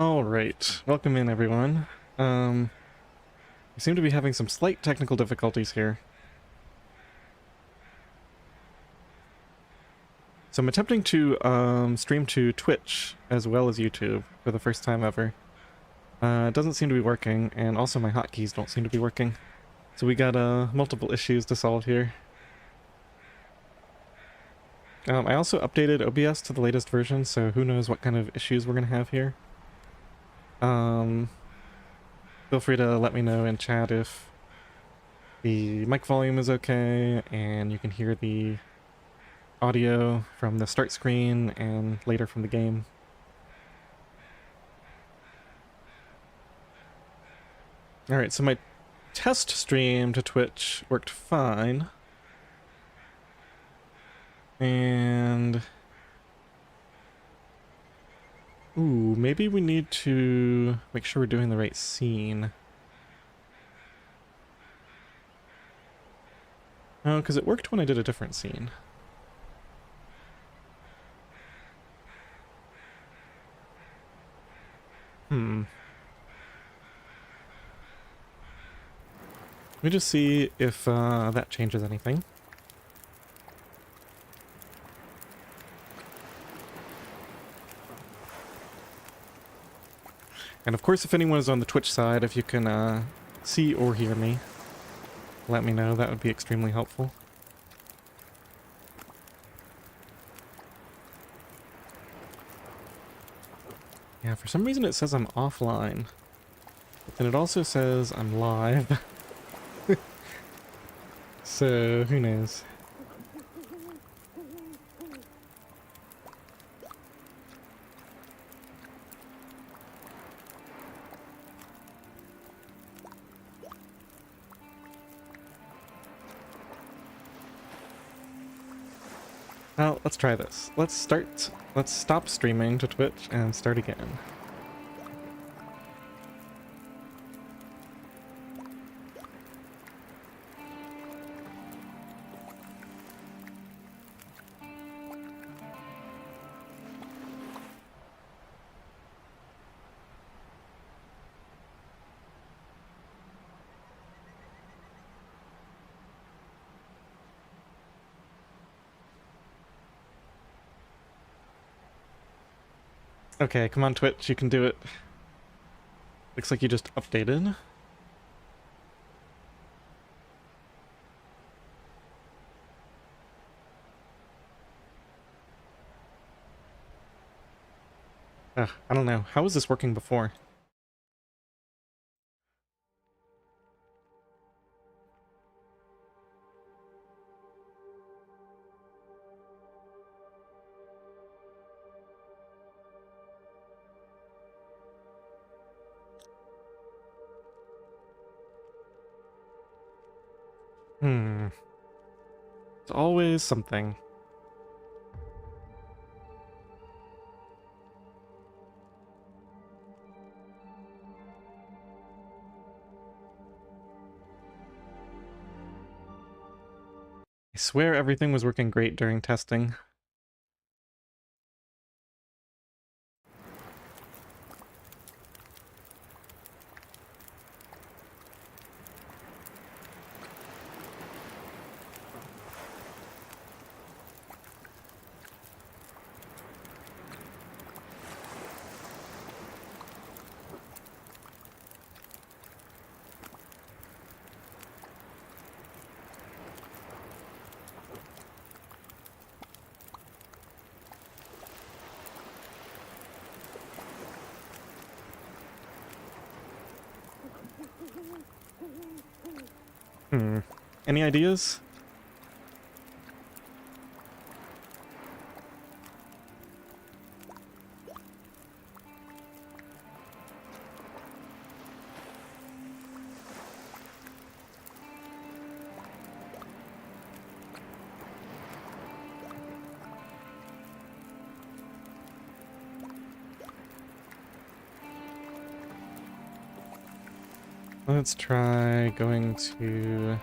All right, welcome in everyone. We seem to be having some slight technical difficulties here. So I'm attempting to stream to Twitch as well as YouTube for the first time ever. It doesn't seem to be working, and also my hotkeys don't seem to be working. So we got multiple issues to solve here. I also updated OBS to the latest version, so who knows what kind of issues we're gonna have here. Feel free to let me know in chat if the mic volume is okay and you can hear the audio from the start screen and later from the game. Alright, so my test stream to Twitch worked fine. And... ooh, maybe we need to make sure we're doing the right scene. Oh, because it worked when I did a different scene. Let me just see if that changes anything. And of course, if anyone is on the Twitch side, if you can see or hear me, let me know. That would be extremely helpful. Yeah, for some reason it says I'm offline. But then it also says I'm live. So, who knows? Well, let's try this. Let's stop streaming to Twitch and start again. Okay, come on Twitch, you can do it. Looks like you just updated. I don't know. How was this working before? It's always something. I swear everything was working great during testing. Any ideas? Let's try going to...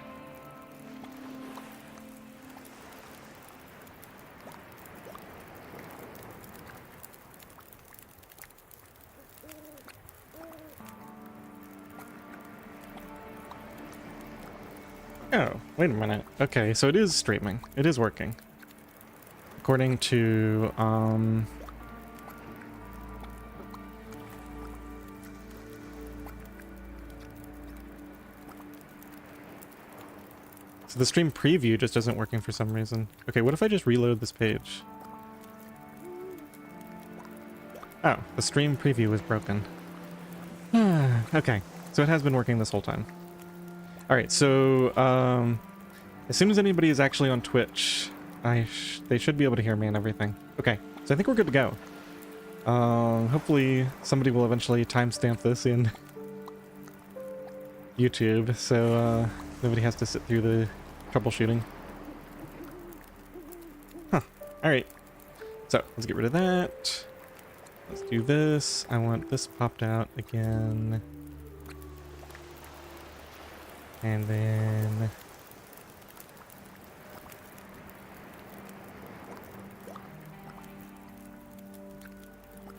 Oh, wait a minute. Okay, so it is streaming. It is working. According to, so the stream preview just isn't working for some reason. Okay, what if I just reload this page? Oh, the stream preview is broken. Okay, so it has been working this whole time. Alright, so, as soon as anybody is actually on Twitch, they should be able to hear me and everything. Okay, so I think we're good to go. Hopefully somebody will eventually timestamp this in YouTube, so, nobody has to sit through the troubleshooting. Huh, alright. So, let's get rid of that. Let's do this. I want this popped out again. And then...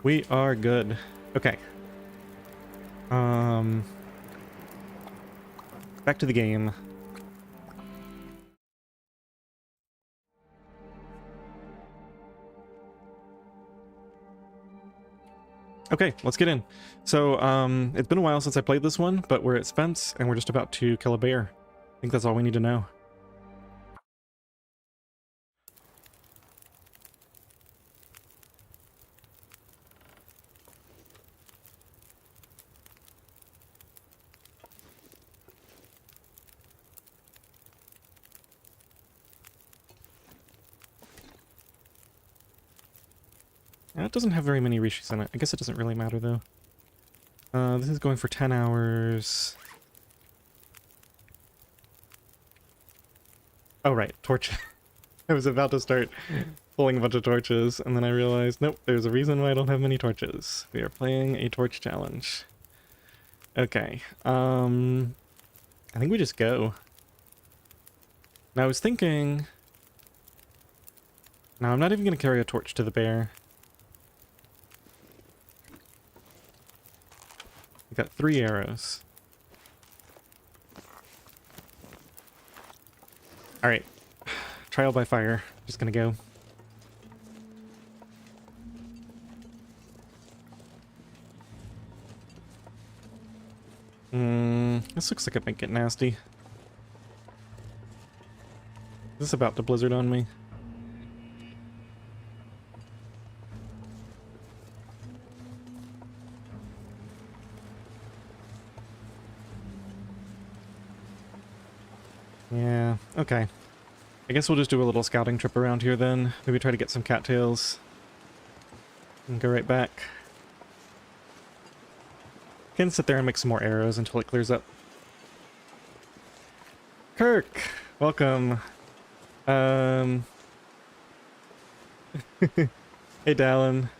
we are good. Okay. Back to the game. Okay, let's get in. So, it's been a while since I played this one, but we're at Spence, and we're just about to kill a bear. I think that's all we need to know. It doesn't have very many rishis in it. I guess it doesn't really matter, though. This is going for 10 hours. Oh, right. Torch. I was about to start pulling a bunch of torches, and then I realized, nope, there's a reason why I don't have many torches. We are playing a torch challenge. Okay. I think we just go. Now, I was thinking... no, I'm not even going to carry a torch to the bear. We got 3 arrows. Alright. Trial by fire. Just gonna go. This looks like it might get nasty. Is this about to blizzard on me? Yeah, okay. I guess we'll just do a little scouting trip around here then. Maybe try to get some cattails. And go right back. Can sit there and make some more arrows until it clears up. Kirk! Welcome. Hey Dallin.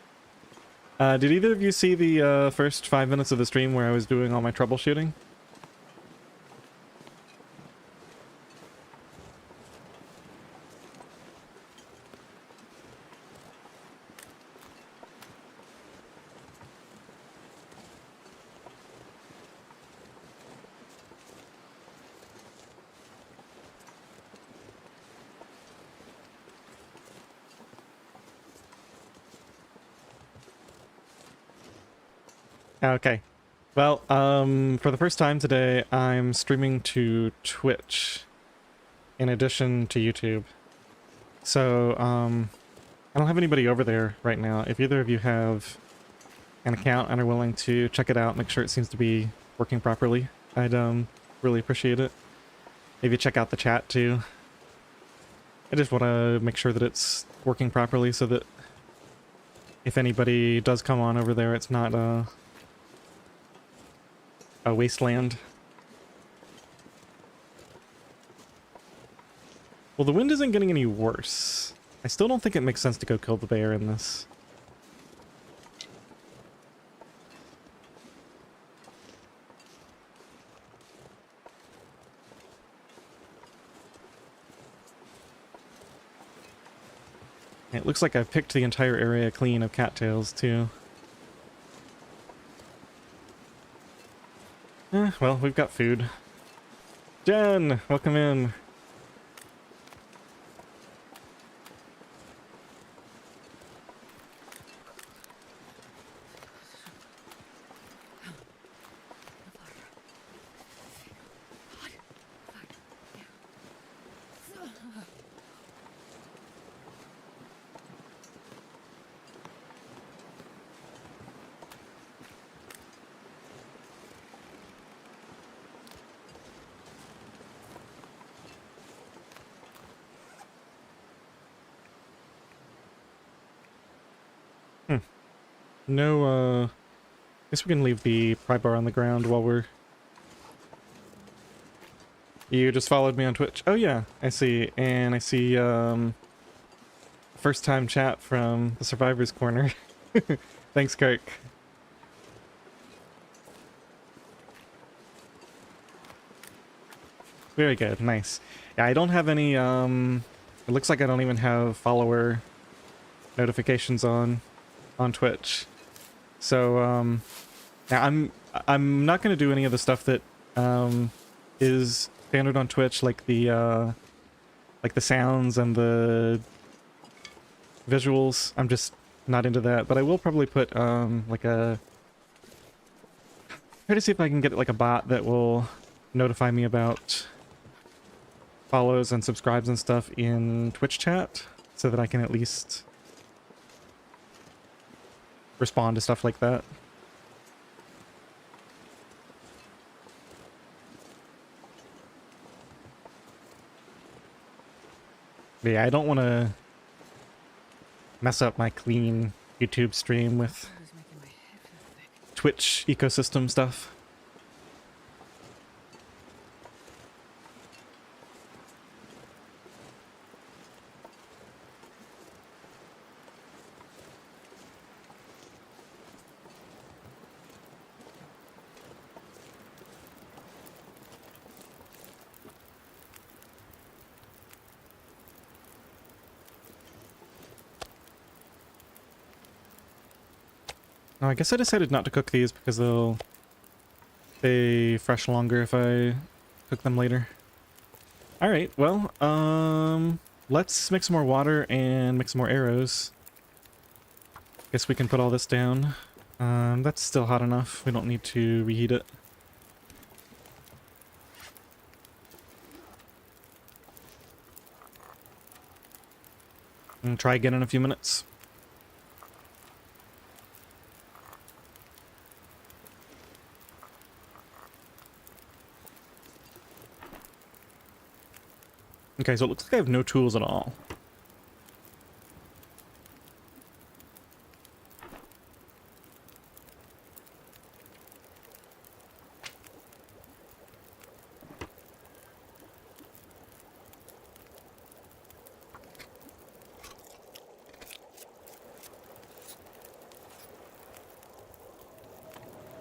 Did either of you see the first 5 minutes of the stream where I was doing all my troubleshooting? Okay. Well, for the first time today, I'm streaming to Twitch in addition to YouTube. So, I don't have anybody over there right now. If either of you have an account and are willing to check it out, make sure it seems to be working properly, I'd really appreciate it. Maybe check out the chat too. I just want to make sure that it's working properly so that if anybody does come on over there, it's not a wasteland. Well, the wind isn't getting any worse. I still don't think it makes sense to go kill the bear in this. It looks like I've picked the entire area clean of cattails, too. Well, we've got food. Jen, welcome in. No, guess we can leave the pry bar on the ground while we're... You just followed me on Twitch? Oh yeah, I see. And I see, first time chat from the Survivor's Corner. Thanks, Kirk. Very good, nice. Yeah, I don't have any, it looks like I don't even have follower notifications on Twitch. So, yeah, I'm not gonna do any of the stuff that, is standard on Twitch, like the sounds and the visuals. I'm just not into that, but I will probably put, like a... Try to see if I can get like a bot that will notify me about follows and subscribes and stuff in Twitch chat, so that I can at least respond to stuff like that. But yeah, I don't want to mess up my clean YouTube stream with Twitch ecosystem stuff. No, I guess I decided not to cook these because they'll stay fresh longer if I cook them later. Alright, well, let's make some more water and make some more arrows. Guess we can put all this down. That's still hot enough. We don't need to reheat it. And try again in a few minutes. Okay, so it looks like I have no tools at all.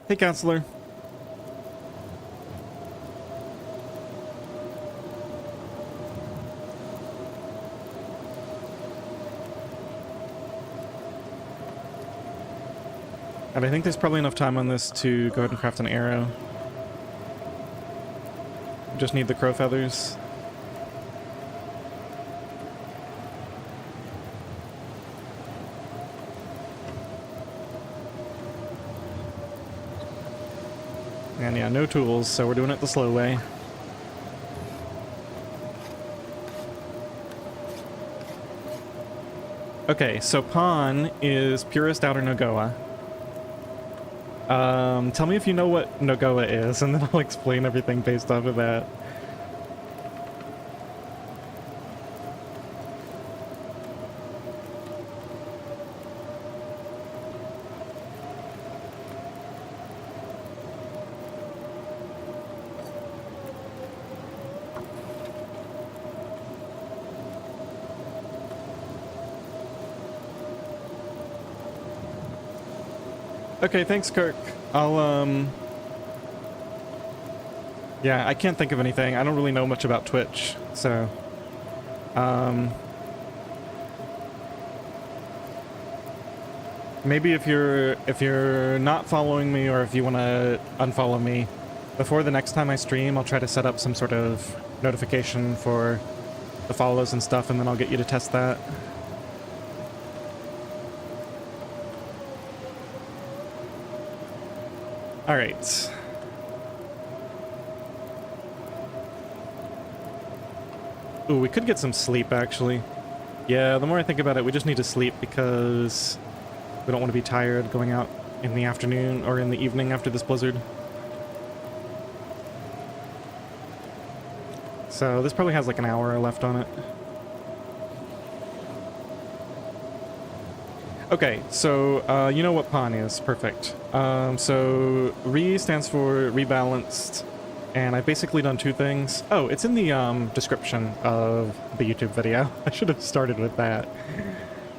Hey, counselor. And I think there's probably enough time on this to go ahead and craft an arrow. Just need the crow feathers. And yeah, no tools, so we're doing it the slow way. Okay, so pawn is Purist OuterNOGOA. Tell me if you know what Nogoa is, and then I'll explain everything based off of that. Okay, thanks, Kirk. I'll, yeah, I can't think of anything. I don't really know much about Twitch, so... Maybe if you're not following me, or if you want to unfollow me, Before the next time I stream, I'll try to set up some sort of notification for the follows and stuff, and then I'll get you to test that. All right. Ooh, we could get some sleep, actually. Yeah, the more I think about it, we just need to sleep because we don't want to be tired going out in the afternoon or in the evening after this blizzard. So this probably has like an hour left on it. Okay, so you know what PON is. Perfect. So re stands for rebalanced, and I've basically done two things. Oh, it's in the description of the YouTube video. I should have started with that.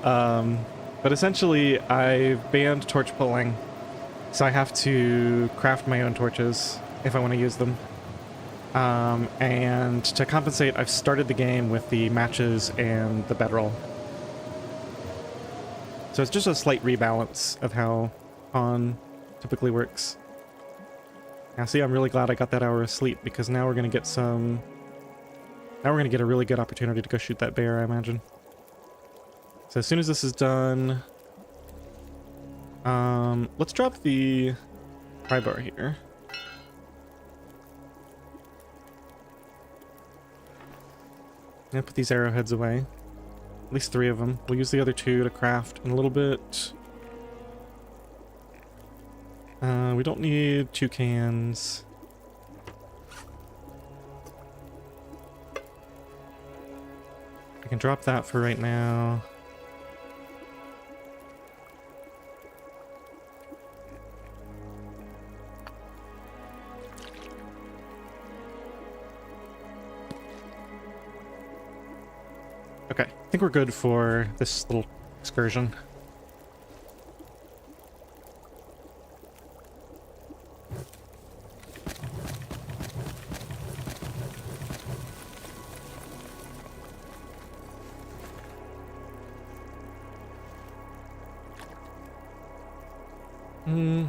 But essentially, I've banned torch pulling, so I have to craft my own torches if I want to use them. And to compensate, I've started the game with the matches and the bedroll. So it's just a slight rebalance of how PON typically works. Now see, I'm really glad I got that hour of sleep, because now we're going to get some... Now we're going to get a really good opportunity to go shoot that bear, I imagine. So as soon as this is done... let's drop the pry bar here. I'm gonna put these arrowheads away. At least 3 of them. We'll use the other 2 to craft in a little bit. We don't need 2 cans. I can drop that for right now. Okay, I think we're good for this little excursion.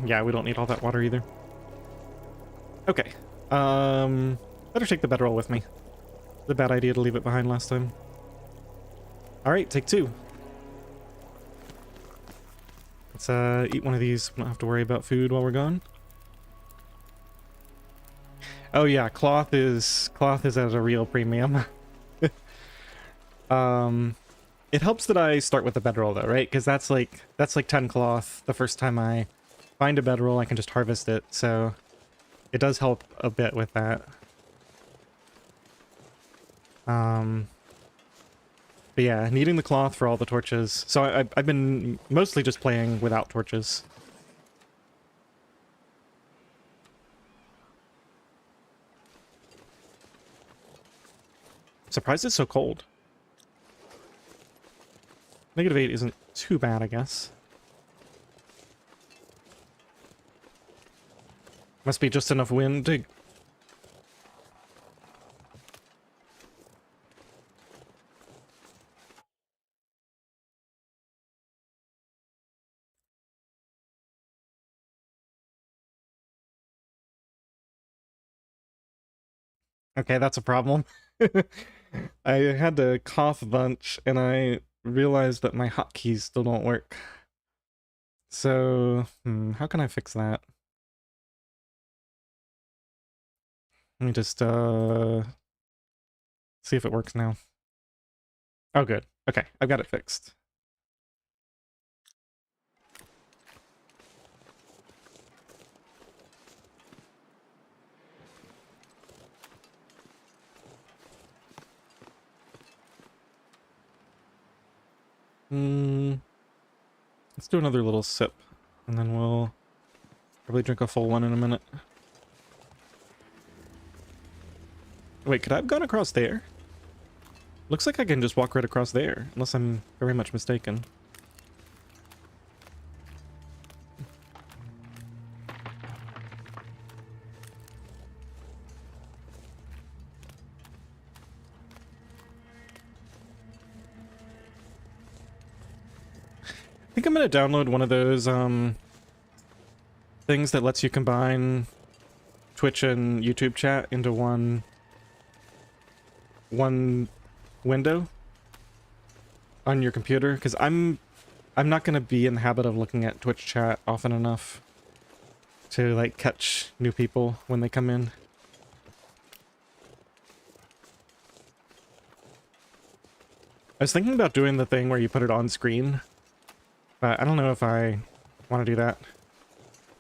Yeah, we don't need all that water either. Okay, better take the bedroll with me. It's a bad idea to leave it behind last time. Alright, take 2. Let's eat one of these. We don't have to worry about food while we're gone. Oh yeah, cloth is at a real premium. It helps that I start with the bedroll though, right? Because that's like 10 cloth. The first time I find a bedroll, I can just harvest it, so it does help a bit with that. But yeah, needing the cloth for all the torches. So I've been mostly just playing without torches. I'm surprised it's so cold. -8 isn't too bad, I guess. Must be just enough wind to... Okay, that's a problem. I had to cough a bunch, and I realized that my hotkeys still don't work. So, how can I fix that? Let me just, see if it works now. Oh, good. Okay, I've got it fixed. Let's do another little sip, and then we'll probably drink a full one in a minute. Wait, could I have gone across there? Looks like I can just walk right across there, unless I'm very much mistaken. I think I'm gonna download one of those things that lets you combine Twitch and YouTube chat into one window on your computer, because I'm not going to be in the habit of looking at Twitch chat often enough to like catch new people when they come in. I was thinking about doing the thing where you put it on screen, but I don't know if I want to do that.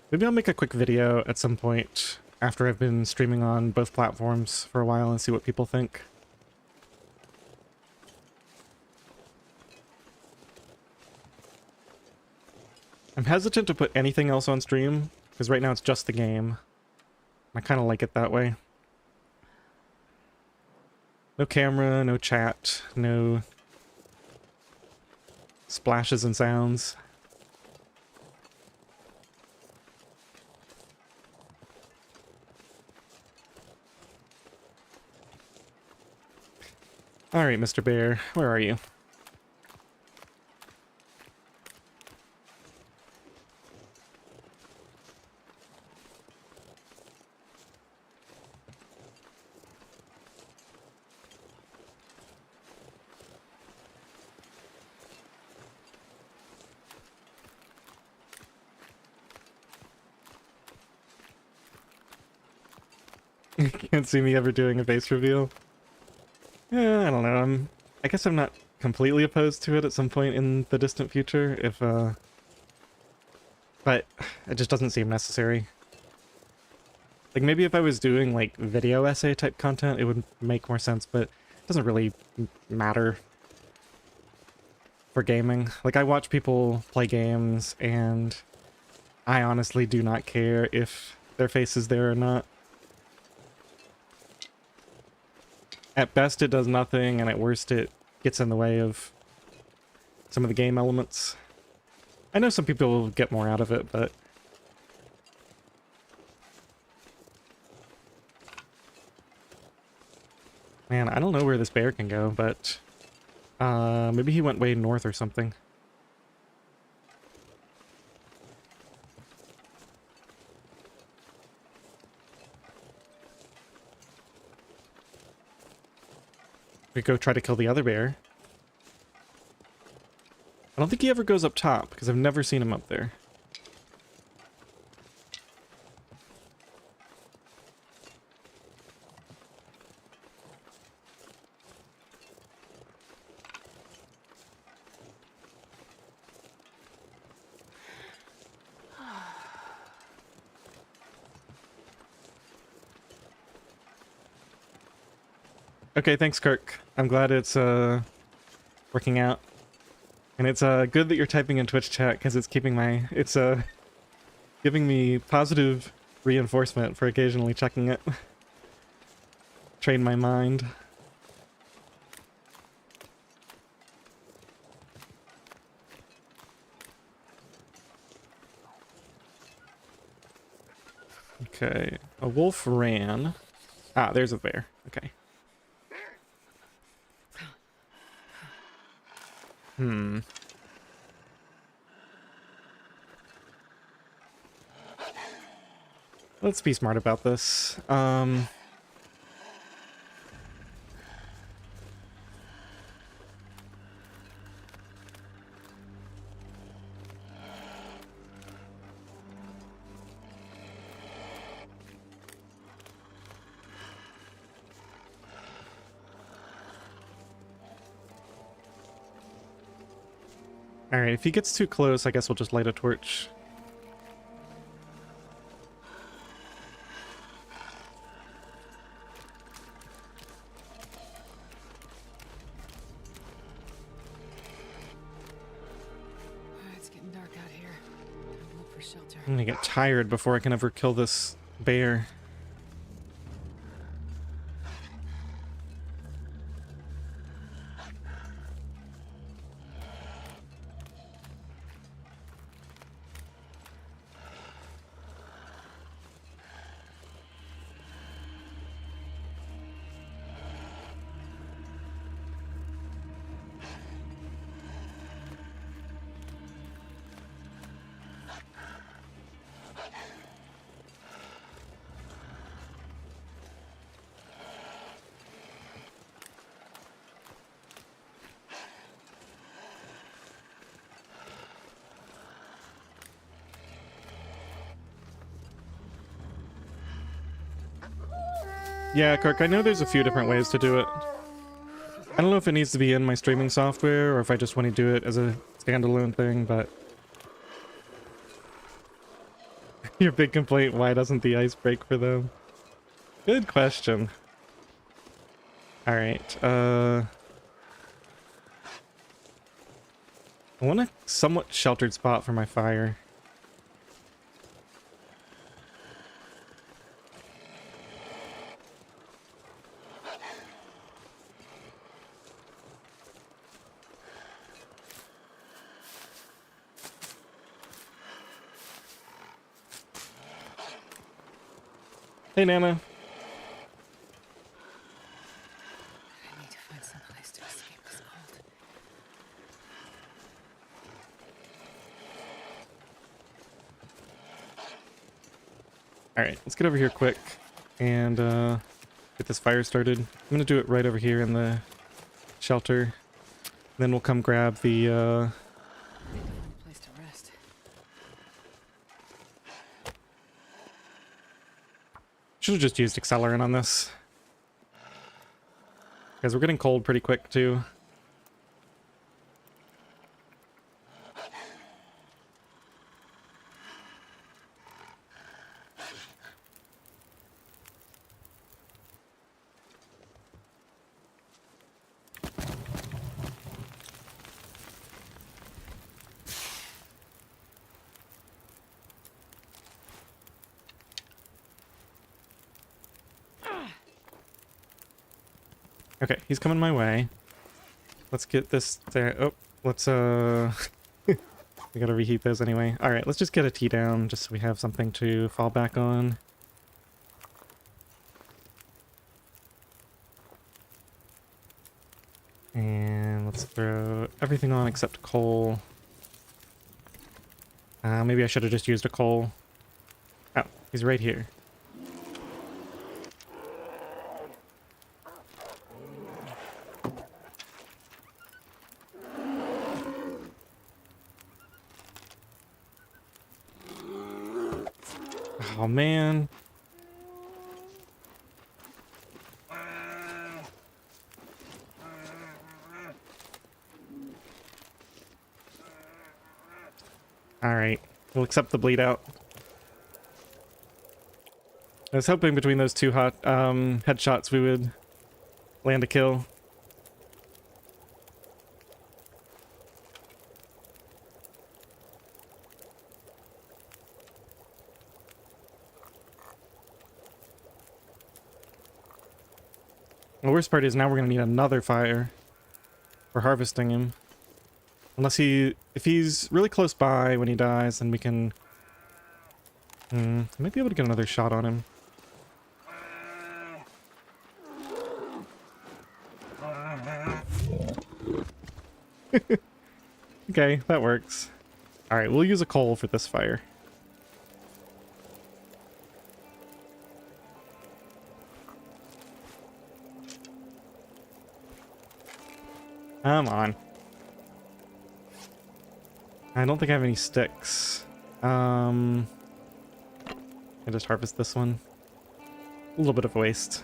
Maybe I'll make a quick video at some point after I've been streaming on both platforms for a while and see what people think. I'm hesitant to put anything else on stream, because right now it's just the game. I kind of like it that way. No camera, no chat, no splashes and sounds. Alright, Mr. Bear, where are you? Can't see me ever doing a face reveal. Yeah, I don't know. I guess I'm not completely opposed to it at some point in the distant future, if but it just doesn't seem necessary. Like, maybe if I was doing like video essay type content, it would make more sense, but it doesn't really matter for gaming. Like, I watch people play games, and I honestly do not care if their face is there or not. At best, it does nothing, and at worst, it gets in the way of some of the game elements. I know some people get more out of it, but... Man, I don't know where this bear can go, but... maybe he went way north or something. We go try to kill the other bear. I don't think he ever goes up top, because I've never seen him up there. Okay, thanks, Kirk. I'm glad it's working out. And it's good that you're typing in Twitch chat, because it's keeping my... It's giving me positive reinforcement for occasionally checking it. Train my mind. Okay, a wolf ran. Ah, there's a bear. Okay. Let's be smart about this. Alright, if he gets too close, I guess we'll just light a torch. It's getting dark out here. Time to look for shelter. I'm gonna get tired before I can ever kill this bear. Yeah, Kirk, I know there's a few different ways to do it. I don't know if it needs to be in my streaming software or if I just want to do it as a standalone thing, but... Your big complaint, why doesn't the ice break for them? Good question. Alright, I want a somewhat sheltered spot for my fire. Hey, Nana. I need to find some place to escape this cold. Alright, let's get over here quick and get this fire started. I'm gonna do it right over here in the shelter. Then we'll come grab the I need to find a place to rest. should have just used accelerant on this. Because we're getting cold pretty quick too. Okay, he's coming my way. Let's get this there. Oh, let's we gotta reheat those anyway. Alright, let's just get a tea down just so we have something to fall back on. And let's throw everything on except coal. Maybe I should have just used a coal. Oh, he's right here. Oh man. Alright, we'll accept the bleed out. I was hoping between those two hot headshots we would land a kill. The worst part is now we're gonna need another fire for harvesting him. Unless if he's really close by when he dies, then we can... I might be able to get another shot on him. Okay, that works. Alright, we'll use a coal for this fire. Come on. I don't think I have any sticks. I just harvest this one. A little bit of waste.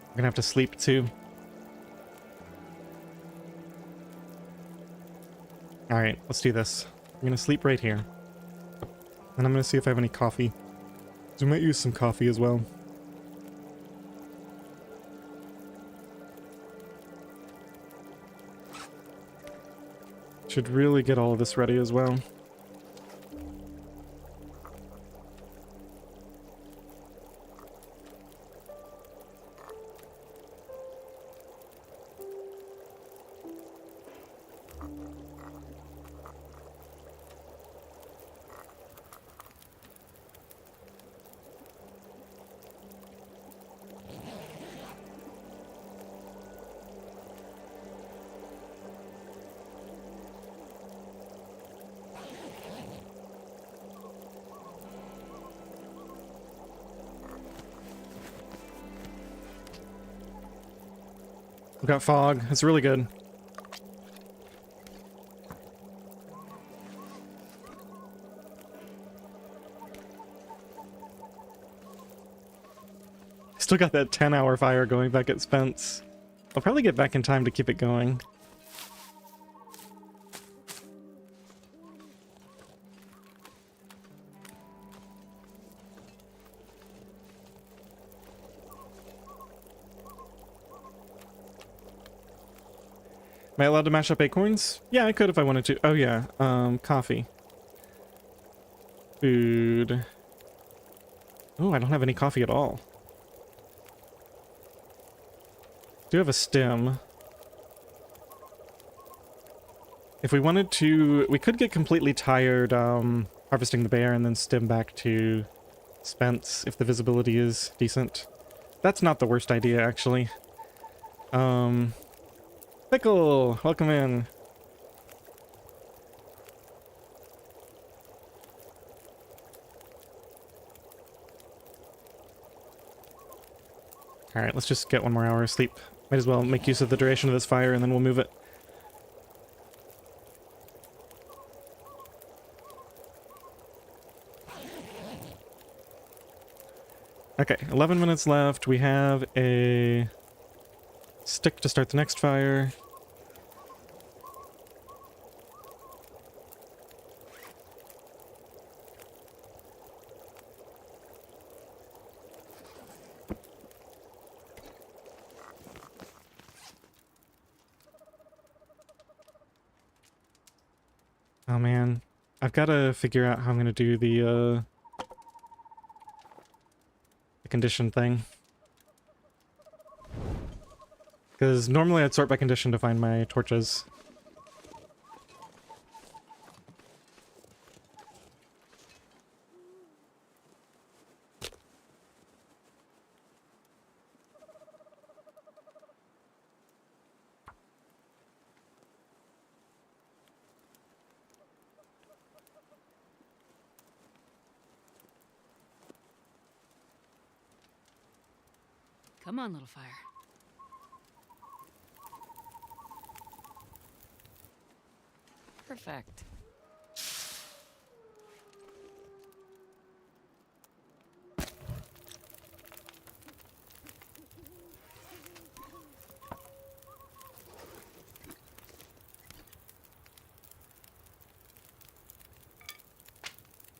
I'm gonna have to sleep too. Alright, let's do this. I'm gonna sleep right here. And I'm gonna see if I have any coffee. So we might use some coffee as well. Should really get all of this ready as well. We've got fog. It's really good. Still got that 10-hour fire going back at Spence. I'll probably get back in time to keep it going. Am I allowed to mash up acorns? Yeah, I could if I wanted to. Oh yeah, coffee. Food. Oh, I don't have any coffee at all. Do have a stem. If we wanted to, we could get completely tired harvesting the bear and then stem back to Spence if the visibility is decent. That's not the worst idea, actually. Pickle, welcome in. Alright, let's just get 1 more hour of sleep. Might as well make use of the duration of this fire and then we'll move it. Okay, 11 minutes left. We have a stick to start the next fire. Oh man, I've got to figure out how I'm going to do the condition thing. Because normally I'd sort by condition to find my torches. Come on, little fire. Perfect.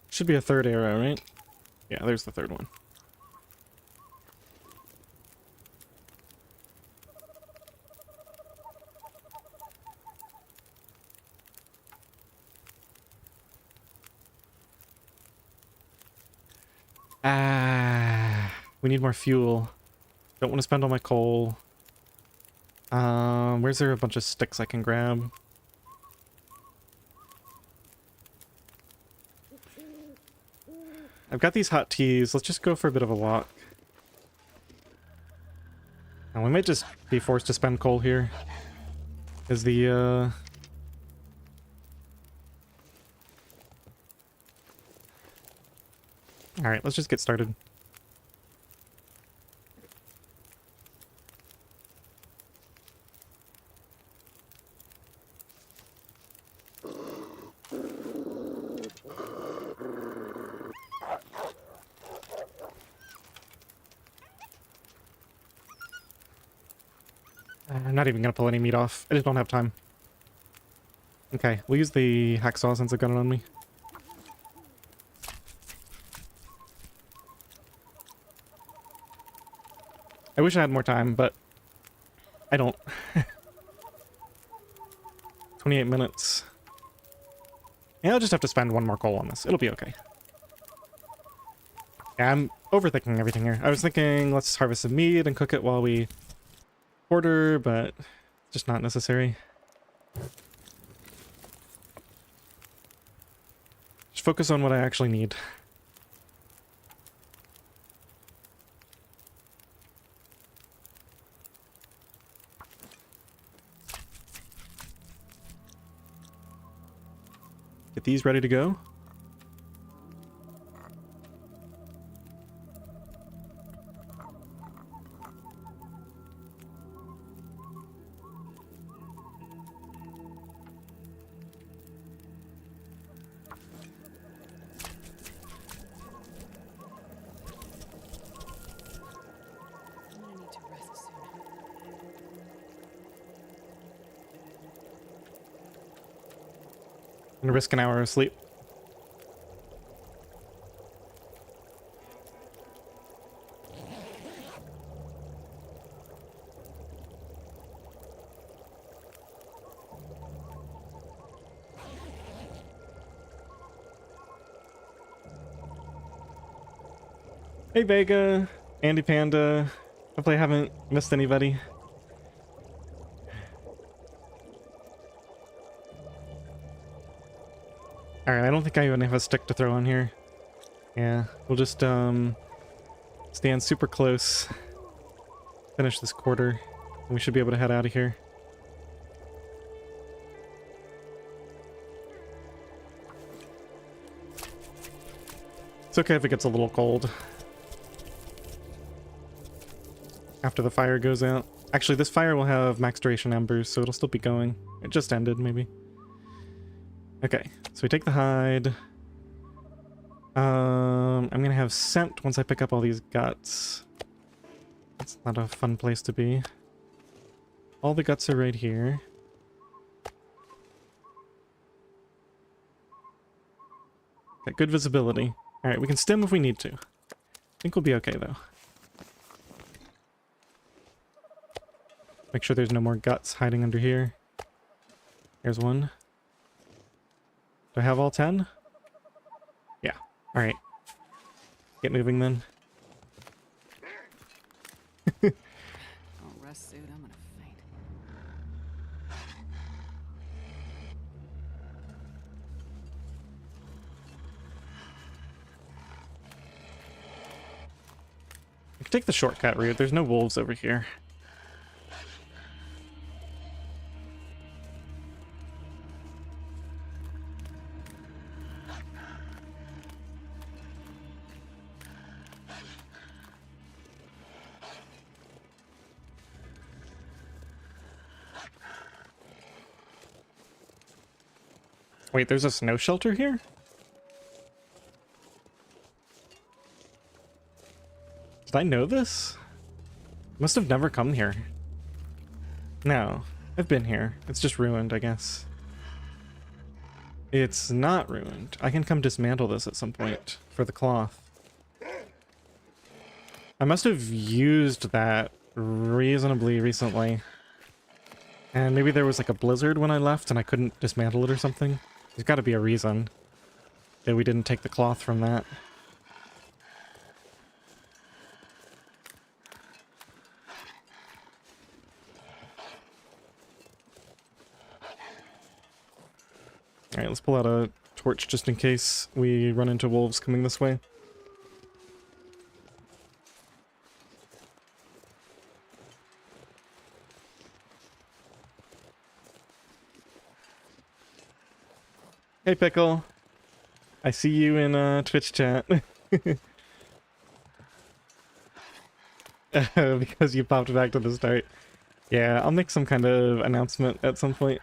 Should be a third arrow, right? Yeah, there's the third one. We need more fuel. Don't want to spend all my coal. Where's there a bunch of sticks I can grab? I've got these hot teas. Let's just go for a bit of a walk. And we might just be forced to spend coal here. Is the, Alright, let's just get started. I'm not even gonna pull any meat off. I just don't have time. Okay, we'll use the hacksaw since I've got it on me. I wish I had more time, but I don't. 28 minutes. Yeah, I'll just have to spend 1 more coal on this. It'll be okay. Yeah, I'm overthinking everything here. I was thinking let's harvest some meat and cook it while we order, but just not necessary. Just focus on what I actually need. Get these ready to go. gonna risk an hour of sleep. Hey Vega, Andy Panda. Hopefully I haven't missed anybody. Alright, I don't think I even have a stick to throw on here. Yeah, we'll just stand super close. Finish this quarter. And we should be able to head out of here. It's okay if it gets a little cold after the fire goes out. Actually, this fire will have max duration embers, so it'll still be going. It just ended, maybe. Okay, so we take the hide. I'm gonna have scent once I pick up all these guts. That's not a fun place to be. All the guts are right here. Got good visibility. Alright, we can stim if we need to. I think we'll be okay, though. Make sure there's no more guts hiding under here. There's one. Do I have all 10? Yeah. Alright. Get moving then. Oh, rest suit, I'm gonna faint. I can take the shortcut route. There's no wolves over here. Wait, there's a snow shelter here? Did I know this? Must have never come here. No, I've been here. It's just ruined, I guess. It's not ruined. I can come dismantle this at some point for the cloth. I must have used that reasonably recently. And maybe there was like a blizzard when I left and I couldn't dismantle it or something. There's got to be a reason that we didn't take the cloth from that. Alright, let's pull out a torch just in case we run into wolves coming this way. Hey Pickle, I see you in Twitch chat. Because you popped back to the start. Yeah, I'll make some kind of announcement at some point.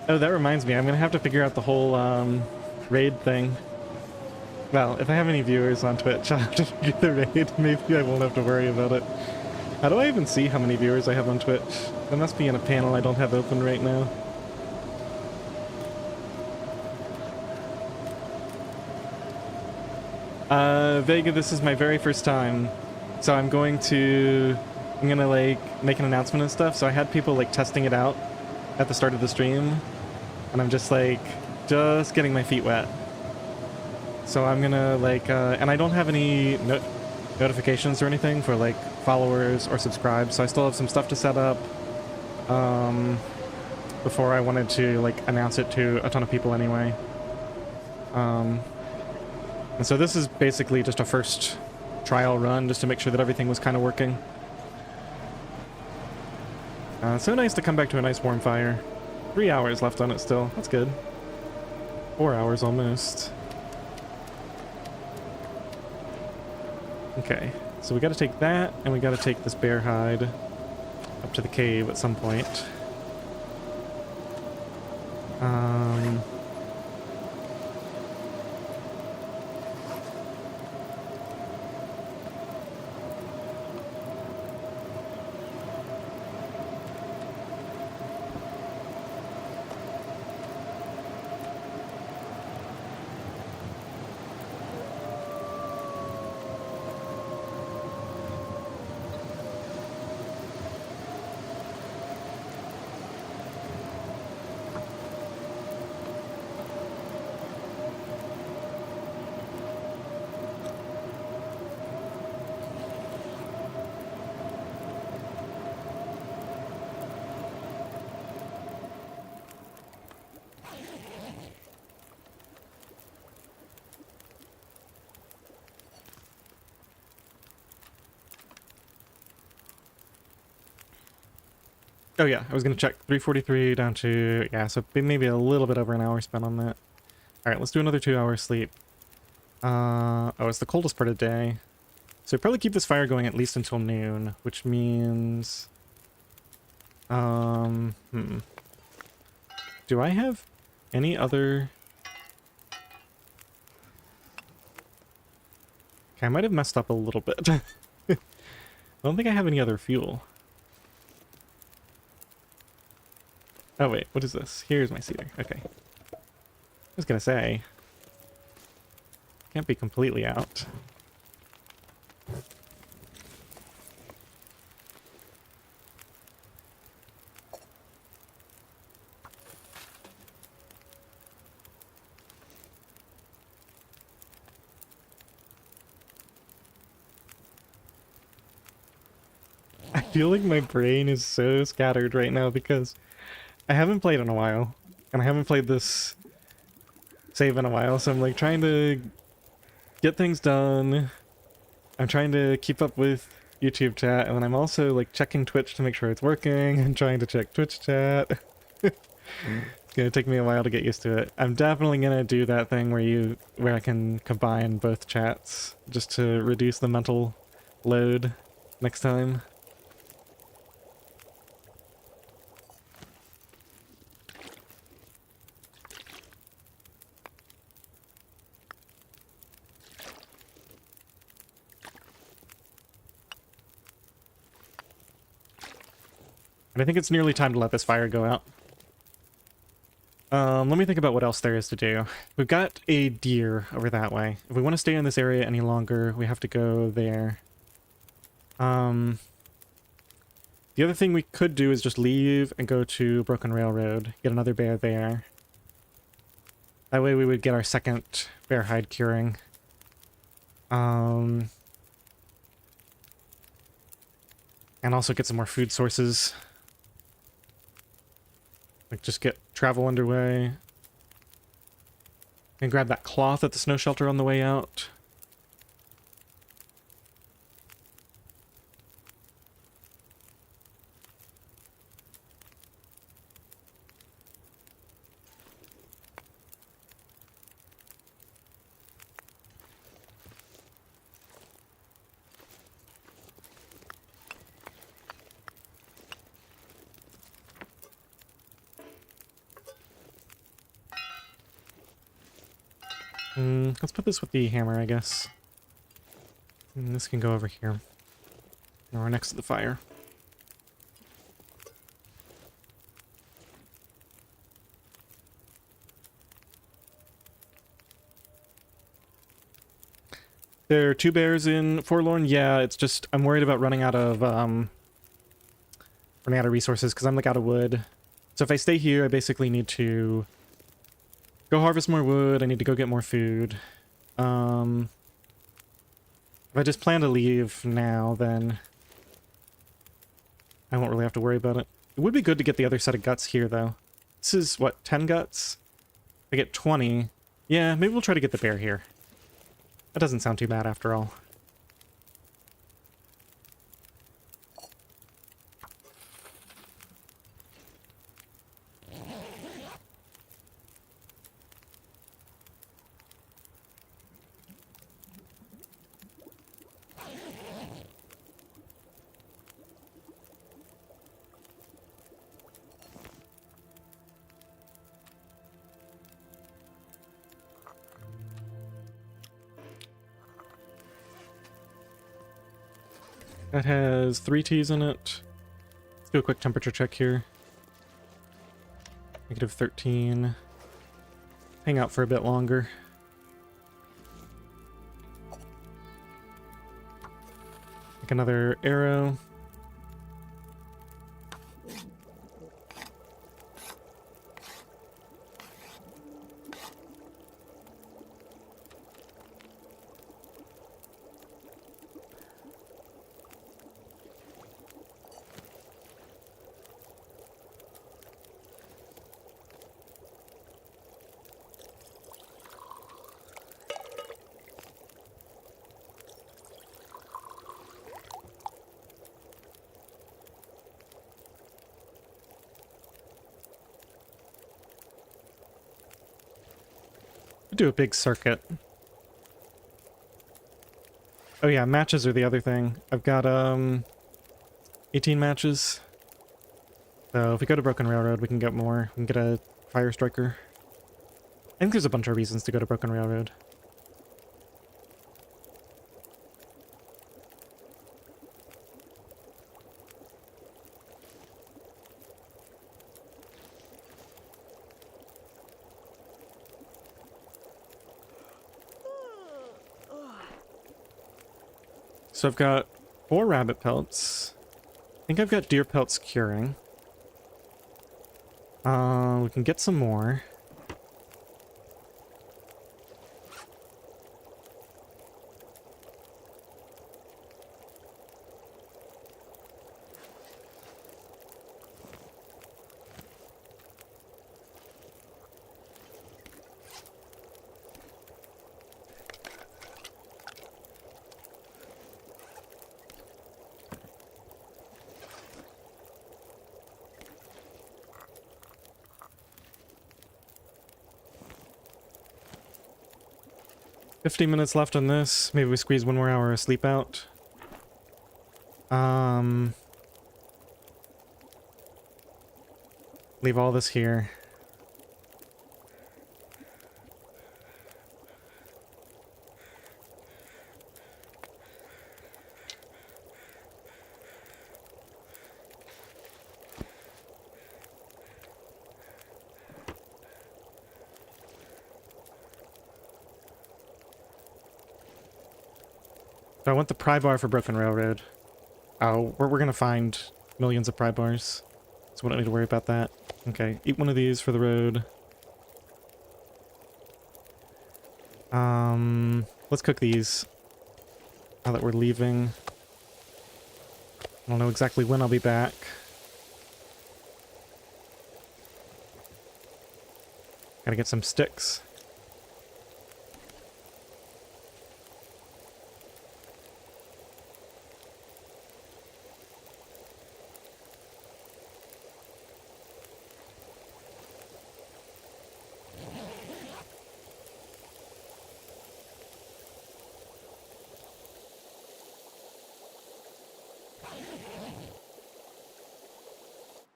Oh, that reminds me, I'm gonna have to figure out the whole raid thing. Well, if I have any viewers on Twitch, I'll have to figure the raid. Maybe I won't have to worry about it. How do I even see how many viewers I have on Twitch? That must be in a panel I don't have open right now. Vega, this is my very first time, so I'm gonna like make an announcement and stuff. So I had people like testing it out at the start of the stream, and I'm just getting my feet wet. So I'm gonna and I don't have any notifications or anything for like followers or subscribes, so I still have some stuff to set up before I wanted to like announce it to a ton of people anyway. And so this is basically just a first trial run just to make sure that everything was kind of working. So nice to come back to a nice warm fire. 3 hours left on it still. That's good. 4 hours almost. Okay, so we got to take that, and we got to take this bear hide up to the cave at some point. Oh yeah, I was gonna check. 3:43 down to, yeah, so maybe a little bit over an hour spent on that. Alright, let's do another 2 hours sleep. Oh, it's the coldest part of the day. So probably keep this fire going at least until noon, which means... Do I have any other... Okay, I might have messed up a little bit. I don't think I have any other fuel. Oh wait, what is this? Here's my cedar. Okay. I was gonna say, can't be completely out. I feel like my brain is so scattered right now because I haven't played in a while, and I haven't played this save in a while, so I'm like trying to get things done. I'm trying to keep up with YouTube chat, and then I'm also like checking Twitch to make sure it's working, and trying to check Twitch chat. It's gonna take me a while to get used to it. I'm definitely gonna do that thing where I can combine both chats just to reduce the mental load next time. And I think it's nearly time to let this fire go out. Let me think about what else there is to do. We've got a deer over that way. If we want to stay in this area any longer, we have to go there. The other thing we could do is just leave and go to Broken Railroad, get another bear there. That way we would get our second bear hide curing. And also get some more food sources. Like, just get travel underway. And grab that cloth at the snow shelter on the way out. Let's put this with the hammer, I guess. And this can go over here. Or next to the fire. There are 2 bears in Forlorn. Yeah, it's just I'm worried about running out of resources because I'm like out of wood. So if I stay here, I basically need to go harvest more wood. I need to go get more food. If I just plan to leave now, then I won't really have to worry about it. It would be good to get the other set of guts here, though. This is, what, 10 guts? I get 20. Yeah, maybe we'll try to get the bear here. That doesn't sound too bad after all. That has 3 T's in it. Let's do a quick temperature check here. -13. Hang out for a bit longer. Make another arrow. Do a big circuit. Oh yeah, matches are the other thing. I've got 18 matches. So if we go to Broken Railroad, we can get more. We can get a Fire Striker. I think there's a bunch of reasons to go to Broken Railroad. So I've got 4 rabbit pelts. I think I've got deer pelts curing. We can get some more. $50 left on this. Maybe we squeeze 1 more hour of sleep out. Leave all this here. I want the pry bar for Broken Railroad. Oh, we're gonna find millions of pry bars, so we don't need to worry about that. Okay, eat one of these for the road. Let's cook these now that we're leaving. I don't know exactly when I'll be back. Gotta get some sticks.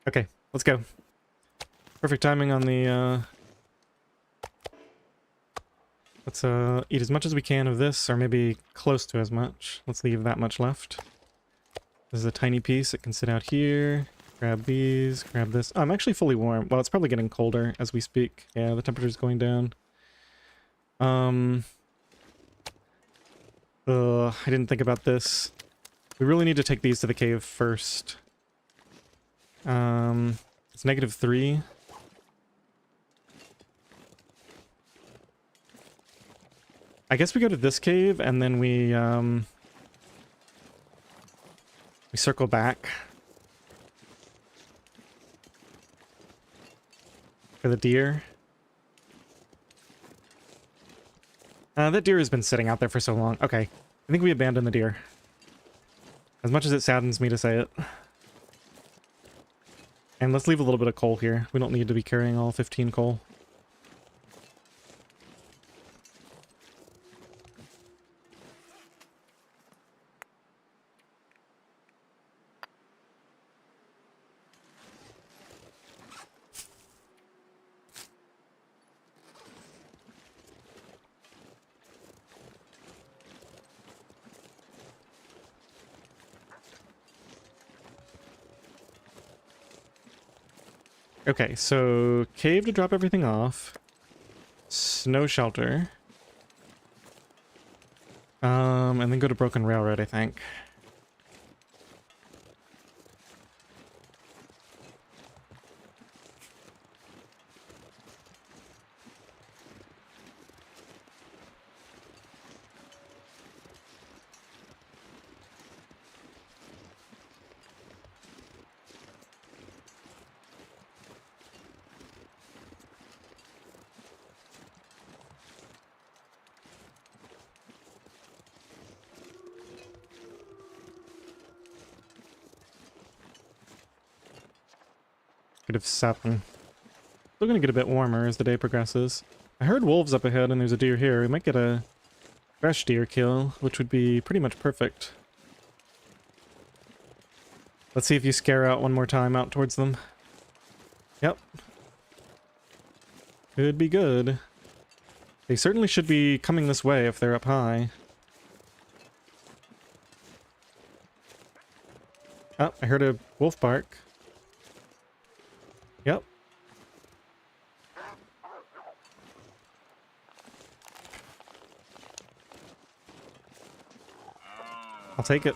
Okay, let's go. Perfect timing on the, let's, eat as much as we can of this, or maybe close to as much. Let's leave that much left. This is a tiny piece. It can sit out here. Grab these, grab this. Oh, I'm actually fully warm. Well, it's probably getting colder as we speak. Yeah, the temperature's going down. I didn't think about this. We really need to take these to the cave first. It's -3. I guess we go to this cave and then we circle back for the deer. That deer has been sitting out there for so long. Okay, I think we abandon the deer. As much as it saddens me to say it. And let's leave a little bit of coal here. We don't need to be carrying all 15 coal. Okay, so cave to drop everything off. Snow shelter. And then go to Broken Railroad, I think. -7. Still gonna get a bit warmer as the day progresses. I heard wolves up ahead and there's a deer here. We might get a fresh deer kill, which would be pretty much perfect. Let's see if you scare out one more time out towards them. Yep. Could be good. They certainly should be coming this way if they're up high. Oh, I heard a wolf bark. Yep. I'll take it.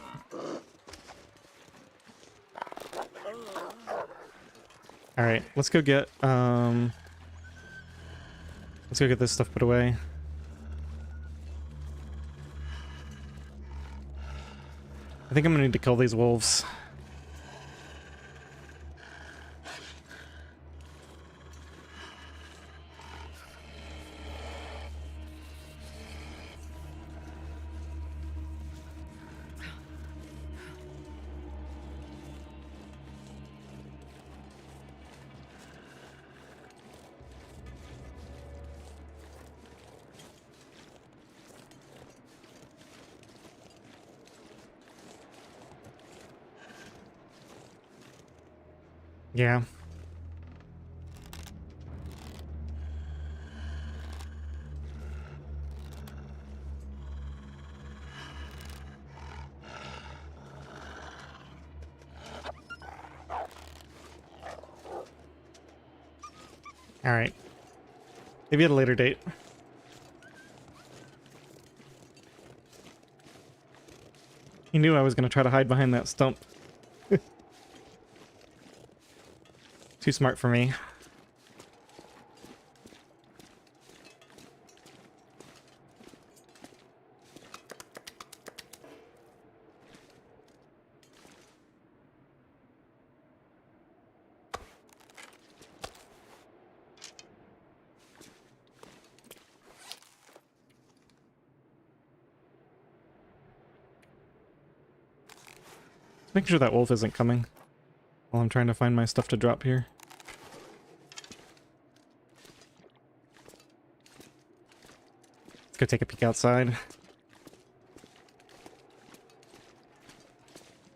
Alright, let's go get this stuff put away. I think I'm gonna need to kill these wolves. Yeah. All right. Maybe at a later date. He knew I was going to try to hide behind that stump. Too smart for me. Making sure that wolf isn't coming while I'm trying to find my stuff to drop here. Let's go take a peek outside.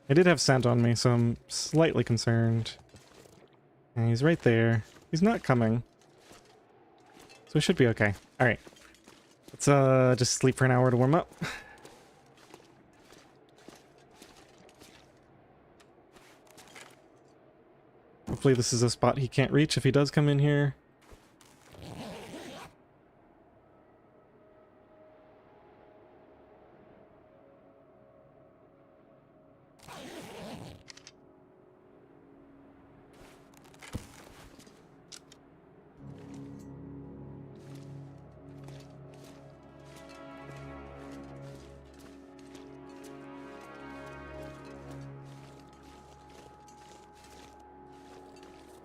I did have scent on me, so I'm slightly concerned. And he's right there. He's not coming. So it should be okay. Alright. Let's just sleep for an hour to warm up. Hopefully this is a spot he can't reach if he does come in here.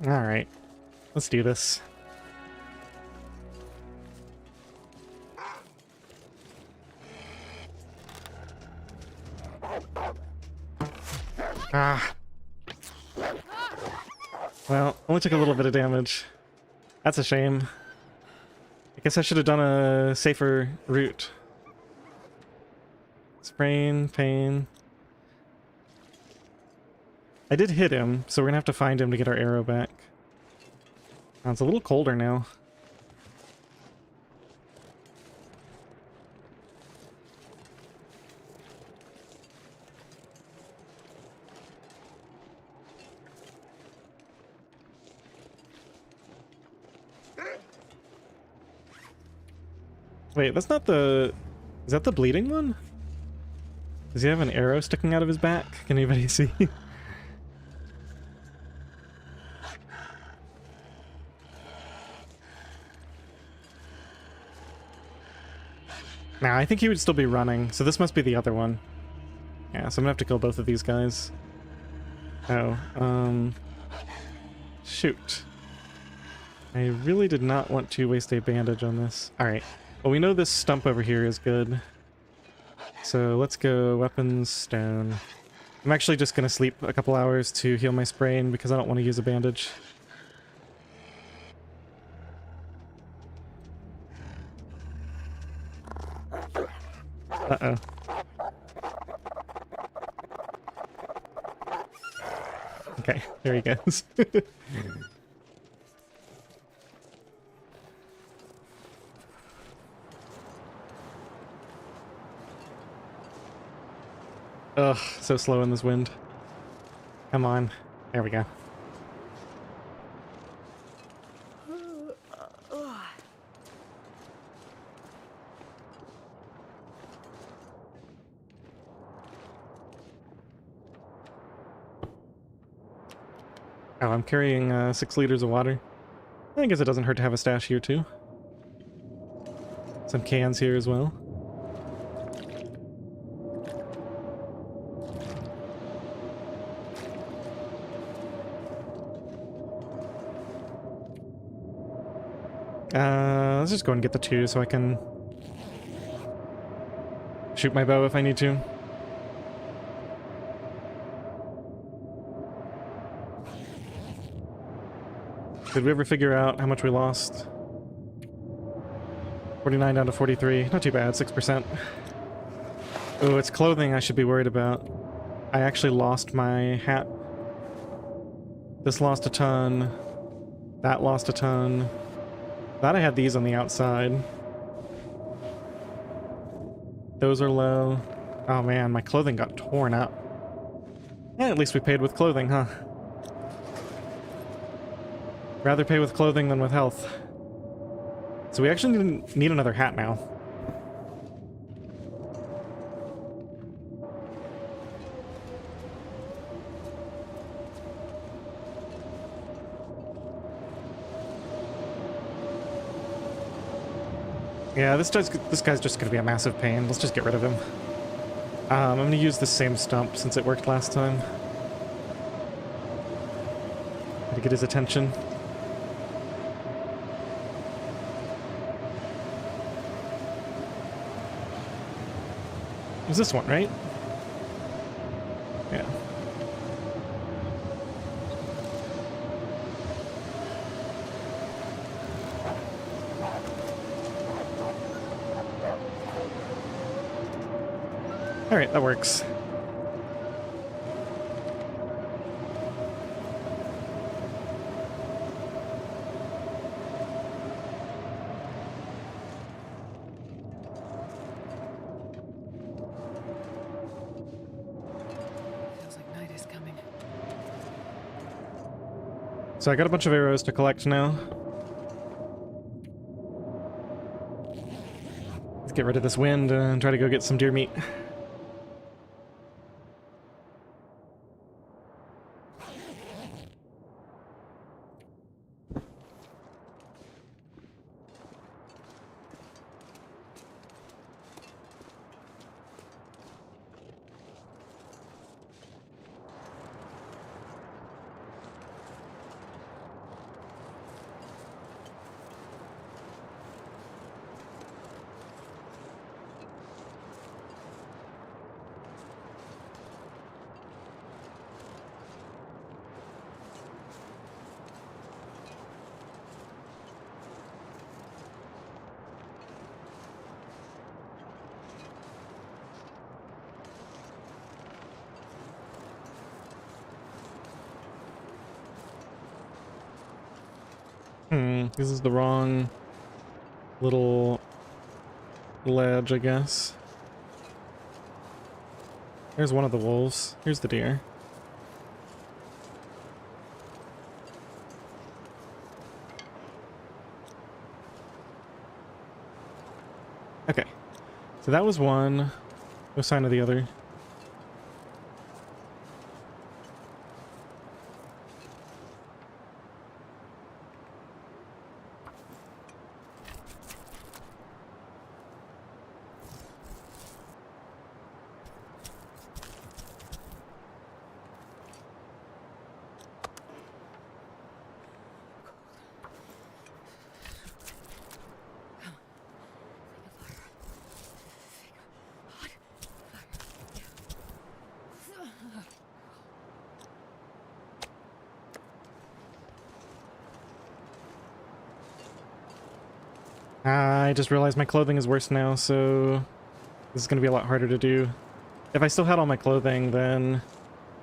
Alright, let's do this. Ah. Well, only took a little bit of damage. That's a shame. I guess I should have done a safer route. Sprain, pain. I did hit him, so we're gonna have to find him to get our arrow back. Oh, it's a little colder now. Wait, that's not the... Is that the bleeding one? Does he have an arrow sticking out of his back? Can anybody see? Nah, I think he would still be running, so this must be the other one. Yeah, so I'm gonna have to kill both of these guys. Oh, shoot. I really did not want to waste a bandage on this. Alright. Well, we know this stump over here is good. So let's go weapons, stone. I'm actually just gonna sleep a couple hours to heal my sprain because I don't want to use a bandage. Uh-oh. Okay, there he goes. Ugh, so slow in this wind. Come on. There we go. Oh, I'm carrying 6 liters of water. I guess it doesn't hurt to have a stash here too. Some cans here as well. Let's just go and get the 2 so I can shoot my bow if I need to. Did we ever figure out how much we lost? 49 down to 43. Not too bad, 6%. Oh, it's clothing I should be worried about. I actually lost my hat. This lost a ton. That lost a ton. Thought I had these on the outside. Those are low. Oh man, my clothing got torn up. Yeah, at least we paid with clothing, huh? Rather pay with clothing than with health. So we actually need another hat now. Yeah, this guy's just gonna be a massive pain. Let's just get rid of him. I'm gonna use the same stump since it worked last time. To get his attention. It was this one, right? Yeah. Alright, that works. Feels like night is coming. So I got a bunch of arrows to collect now. Let's get rid of this wind and try to go get some deer meat. This is the wrong little ledge, I guess. There's one of the wolves. Here's the deer. Okay. So that was one. No sign of the other. I just realized my clothing is worse now, so this is going to be a lot harder to do. If I still had all my clothing, then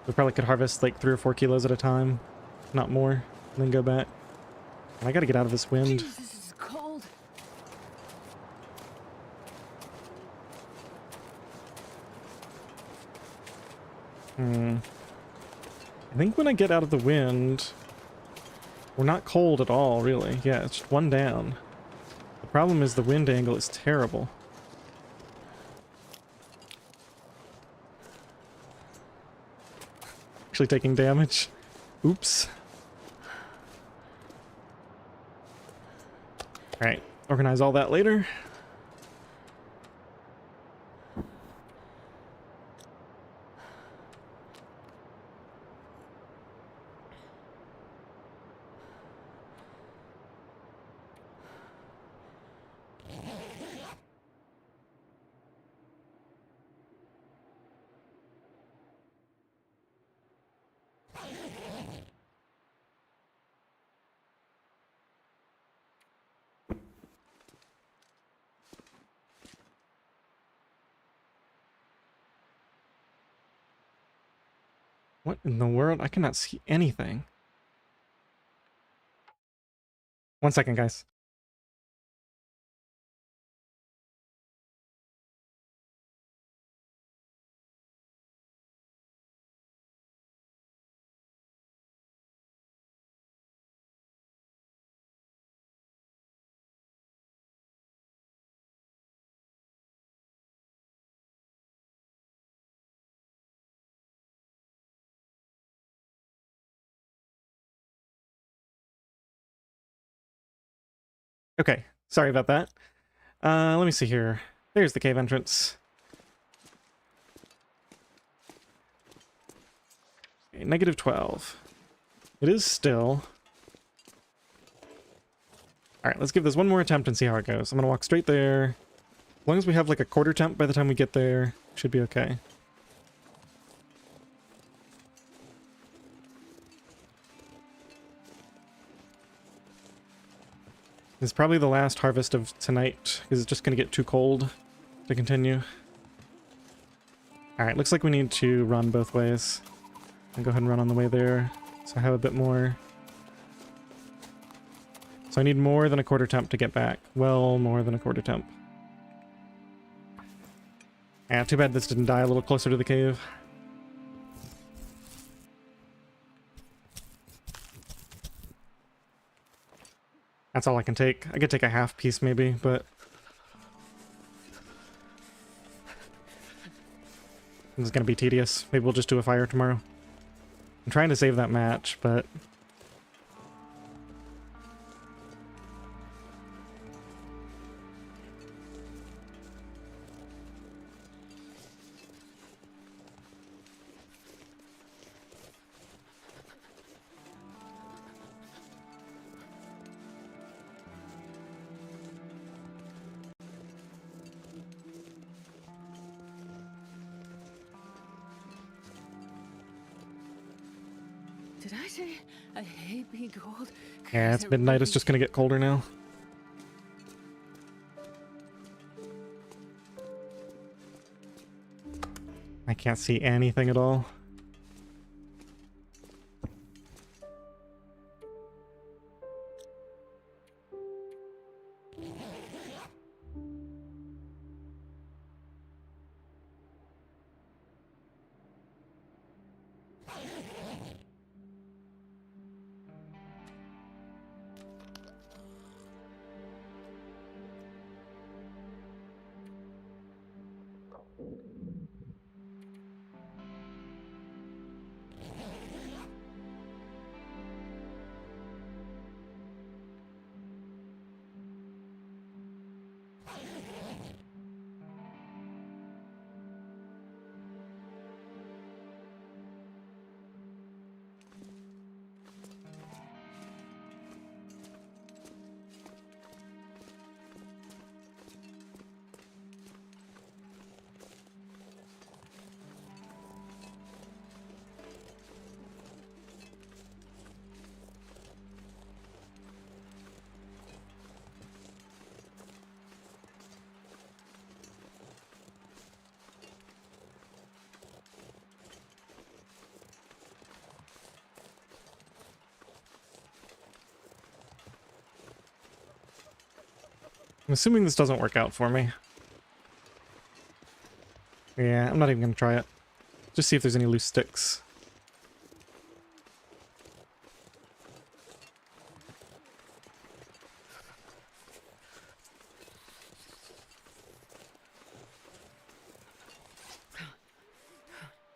we probably could harvest like 3 or 4 kilos at a time, not more, and then go back. And I got to get out of this wind. Jeez, this is cold. I think when I get out of the wind, we're not cold at all, really. Yeah, it's just 1 down. The problem is the wind angle is terrible. Actually taking damage. Oops. Alright, organize all that later. What in the world? I cannot see anything. 1 second, guys. Okay, sorry about that. Let me see here. There's the cave entrance. Okay, -12. It is still. Alright, let's give this one more attempt and see how it goes. I'm gonna walk straight there. As long as we have like a quarter temp by the time we get there, should be okay. This is probably the last harvest of tonight, because it's just going to get too cold to continue. Alright, looks like we need to run both ways. I'll go ahead and run on the way there, so I have a bit more. So I need more than a quarter temp to get back. Well, more than a quarter temp. Yeah, too bad this didn't die a little closer to the cave. That's all I can take. I could take a half piece maybe, but this is gonna be tedious. Maybe we'll just do a fire tomorrow. I'm trying to save that match, but Did I say I hate being cold? yeah, it's midnight. It's just gonna get colder now. I can't see anything at all. I'm assuming this doesn't work out for me. Yeah, I'm not even gonna try it. Just see if there's any loose sticks.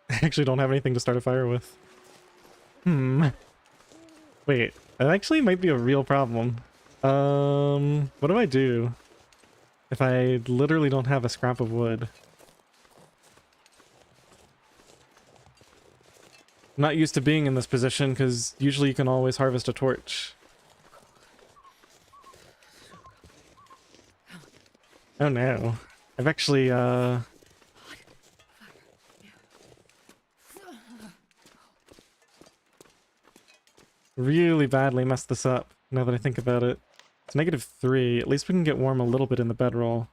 I actually don't have anything to start a fire with. Wait, that actually might be a real problem. What do I do if I literally don't have a scrap of wood? I'm not used to being in this position because usually you can always harvest a torch. Oh no. I've actually, really badly messed this up, now that I think about it. It's -3. At least we can get warm a little bit in the bedroll.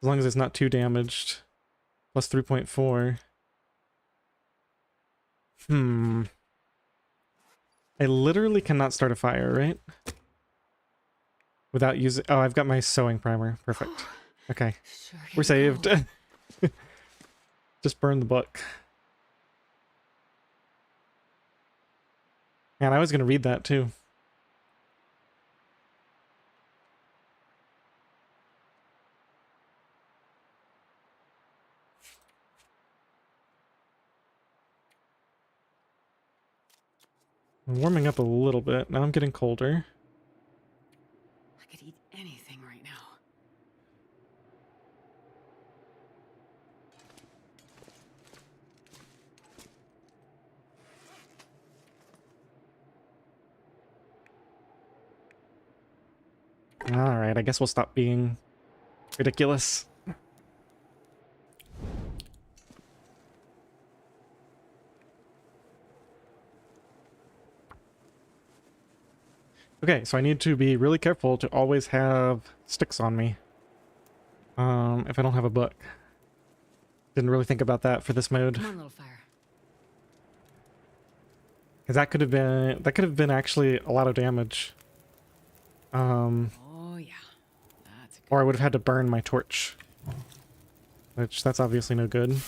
As long as it's not too damaged. Plus 3.4. I literally cannot start a fire, right? Without using... Oh, I've got my sewing primer. Perfect. Okay. Sure We're can saved. go. Just burn the book. Man, I was gonna read that too. I'm warming up a little bit. Now I'm getting colder. I could eat anything right now. Alright, I guess we'll stop being ridiculous. Okay, so I need to be really careful to always have sticks on me. If I don't have a book. Didn't really think about that for this mode. Come on, little fire. Because that could have been actually a lot of damage. Oh yeah, that's a good. Or I would have had to burn my torch. Which, that's obviously no good.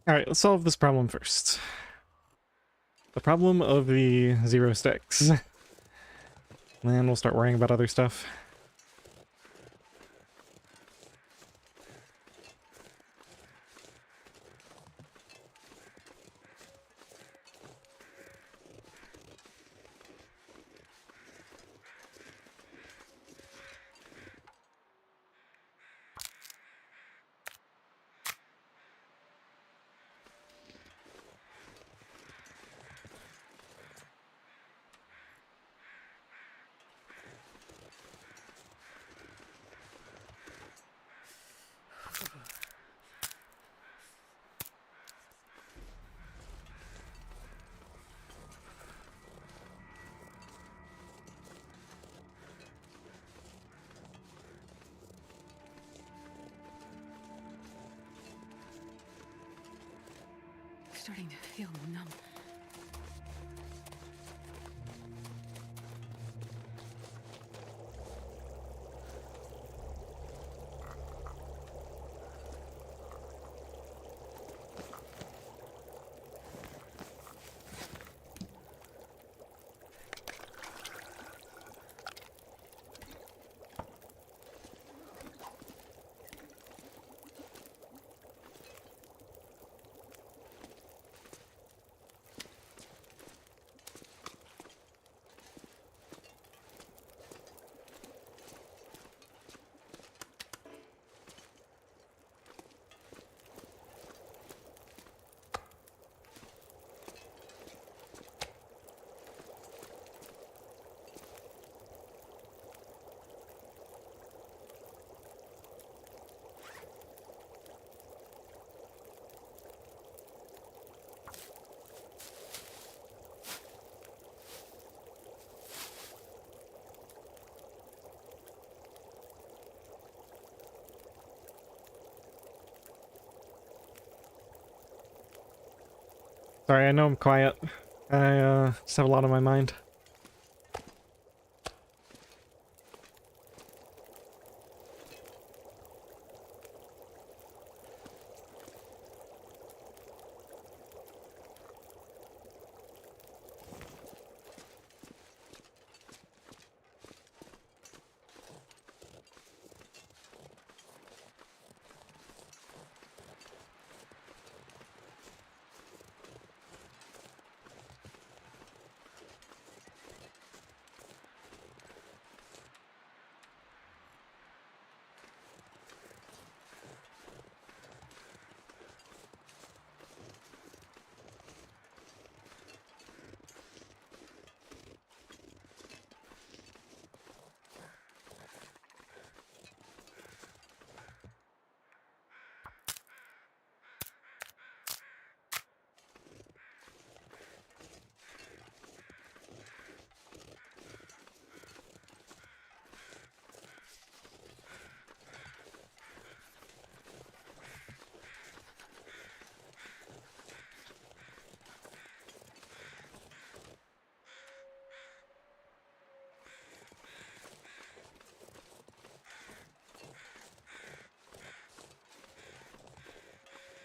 Alright, let's solve this problem first. The problem of the 0 sticks. Then we'll start worrying about other stuff. Starting to feel numb. Sorry, I know I'm quiet. I just have a lot on my mind.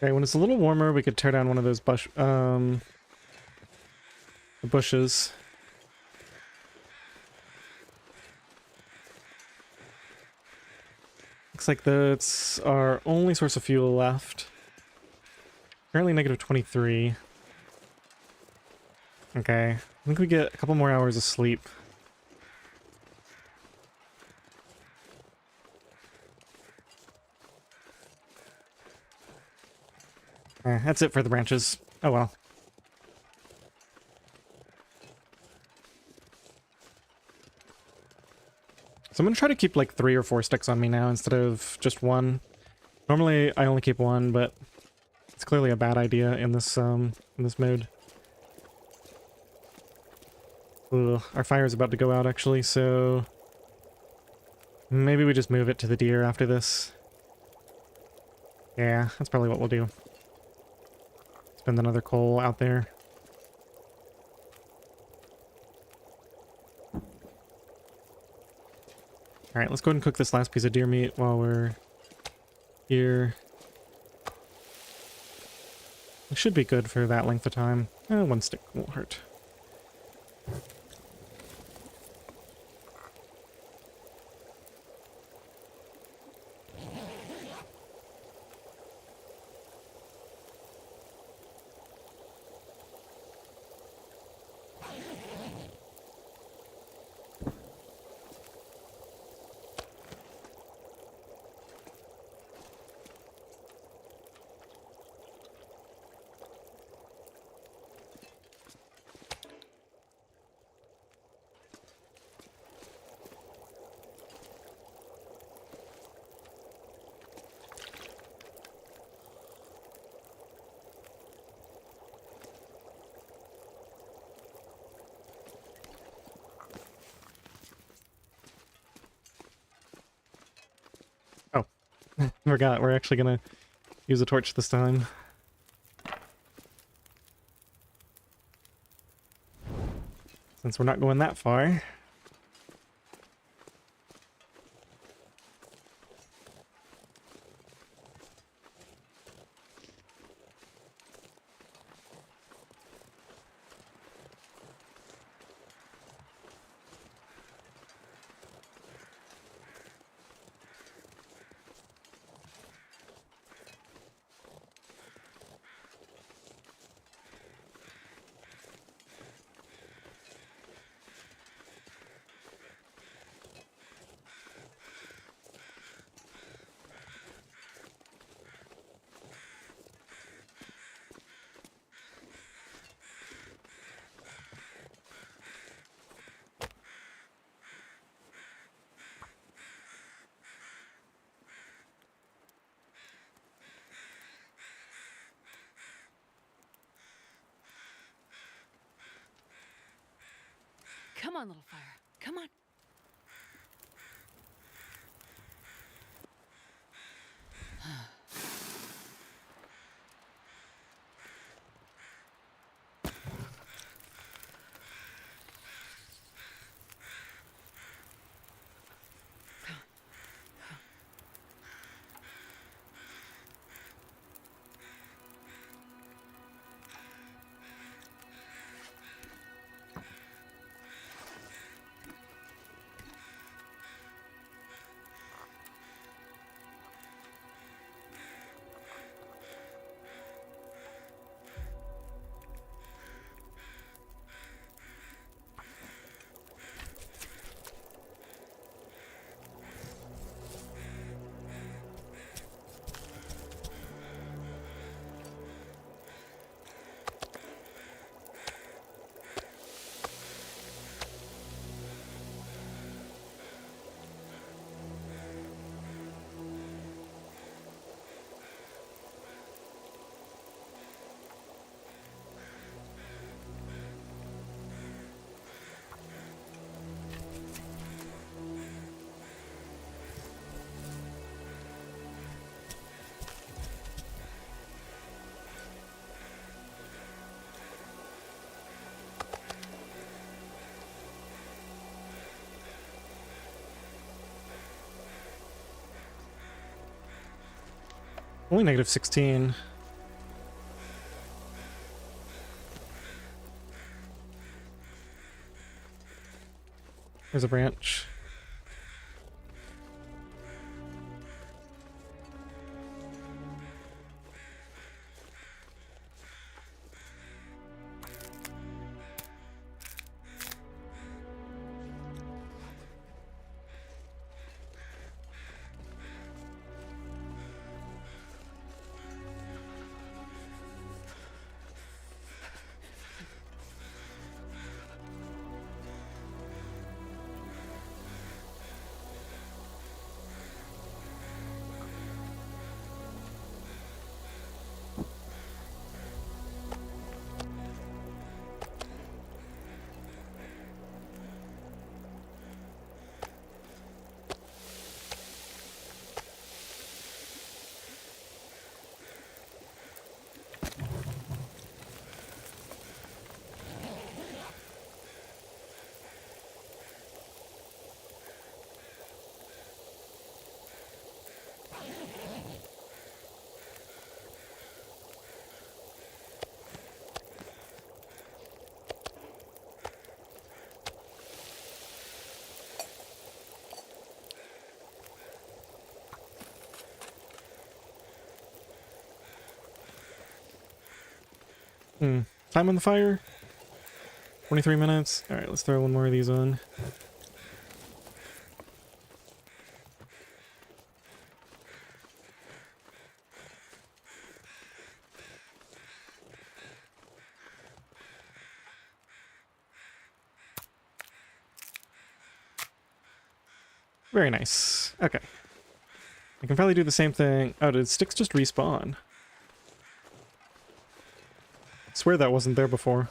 Okay, when it's a little warmer, we could tear down one of those the bushes. Looks like that's our only source of fuel left. Currently negative 23. Okay, I think we get a couple more hours of sleep. That's it for the branches. Oh well. So I'm gonna try to keep like 3 or 4 sticks on me now instead of just 1. Normally I only keep 1, but it's clearly a bad idea in this mode. Ugh, our fire is about to go out actually, so maybe we just move it to the deer after this. Yeah, that's probably what we'll do. Spend another coal out there. Alright, let's go ahead and cook this last piece of deer meat while we're here. It should be good for that length of time. One stick won't hurt. Oh, forgot. We're actually gonna use a torch this time. Since we're not going that far. Come on, little fire. Come on. Only negative 16. There's a branch. Time on the fire. 23 minutes. All right, let's throw one more of these on. Very nice. Okay. I can probably do the same thing. Oh, did sticks just respawn? I swear that wasn't there before.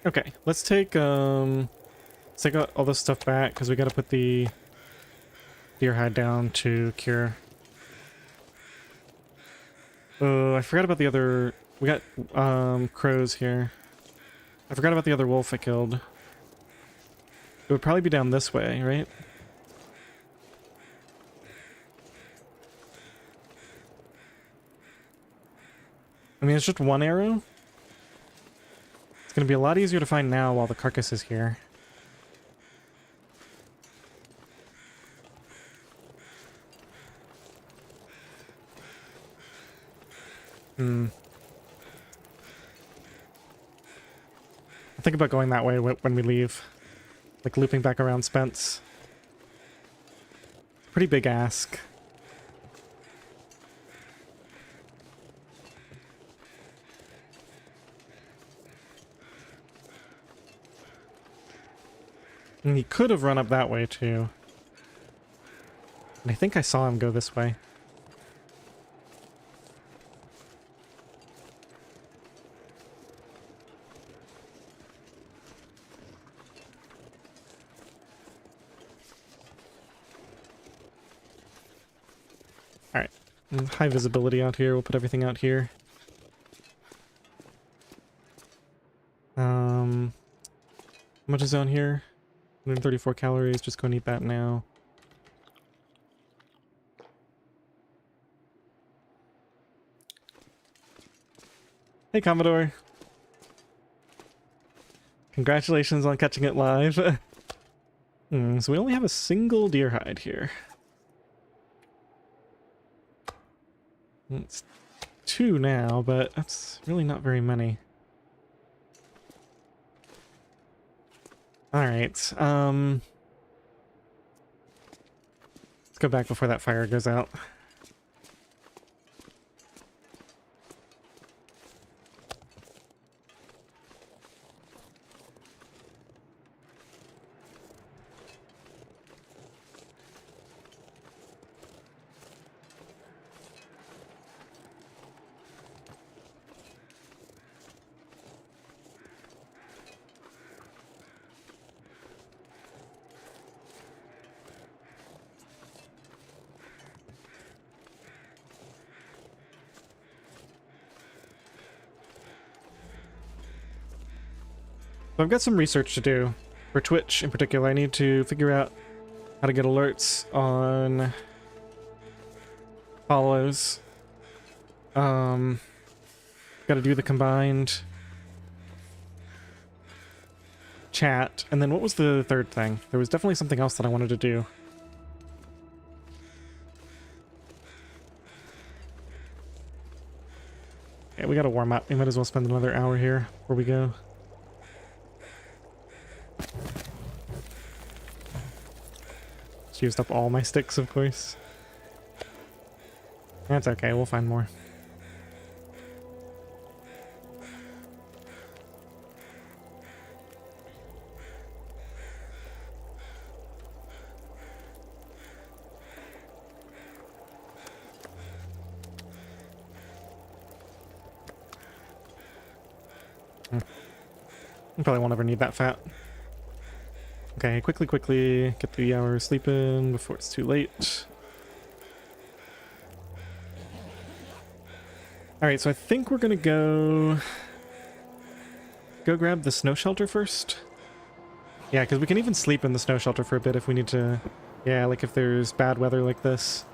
Okay, let's take all this stuff back because we got to put the deer hide down to cure. Oh, I forgot about the other. We got crows here. I forgot about the other wolf I killed. It would probably be down this way, right? I mean, it's just one arrow. It's gonna be a lot easier to find now while the carcass is here. I'll think about going that way when we leave. Like looping back around Spence. Pretty big ask. And he could have run up that way too. And I think I saw him go this way. Alright. High visibility out here. We'll put everything out here. How much is on here? 134 calories. Just go and eat that now. Hey, Commodore. Congratulations on catching it live. So we only have a single deer hide here. It's 2 now, but that's really not very many. Alright, let's go back before that fire goes out. So I've got some research to do. For Twitch in particular, I need to figure out how to get alerts on follows. Got to do the combined chat. And then what was the third thing? There was definitely something else that I wanted to do. Yeah, we got to warm up. We might as well spend another hour here before we go. Used up all my sticks, of course. That's okay, we'll find more. I probably won't ever need that fat. Okay, quickly, get 3 hours sleep in before it's too late. Alright, so I think we're gonna go grab the snow shelter first. Yeah, because we can even sleep in the snow shelter for a bit if we need to. Yeah, like if there's bad weather like this.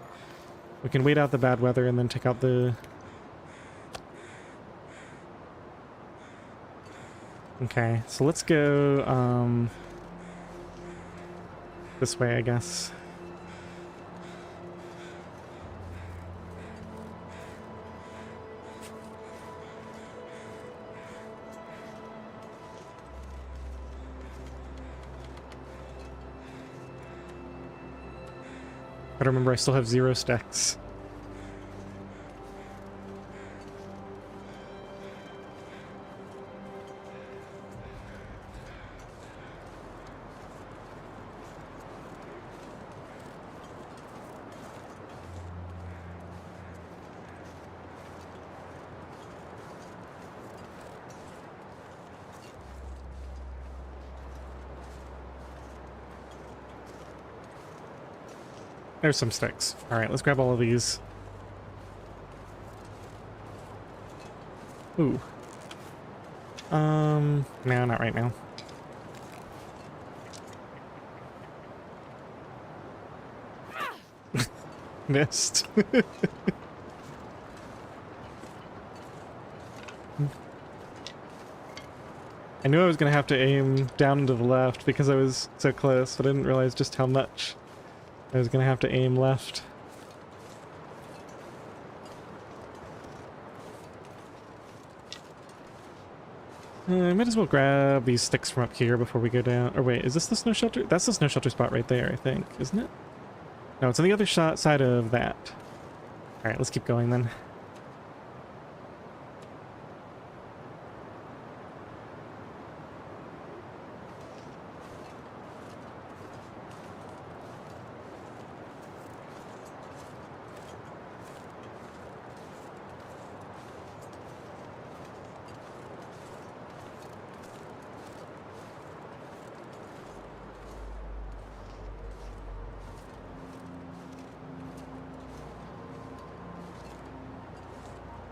We can wait out the bad weather and then take out the... Okay, so let's go, this way, I guess. Gotta remember I still have 0 stacks. There's some sticks. Alright, let's grab all of these. Ooh. No, not right now. Missed. I knew I was gonna have to aim down and to the left because I was so close, but I didn't realize just how much I was gonna have to aim left. I might as well grab these sticks from up here before we go down. Or wait, is this the snow shelter? That's the snow shelter spot right there, I think, isn't it? No, it's on the other side of that. Alright, let's keep going then.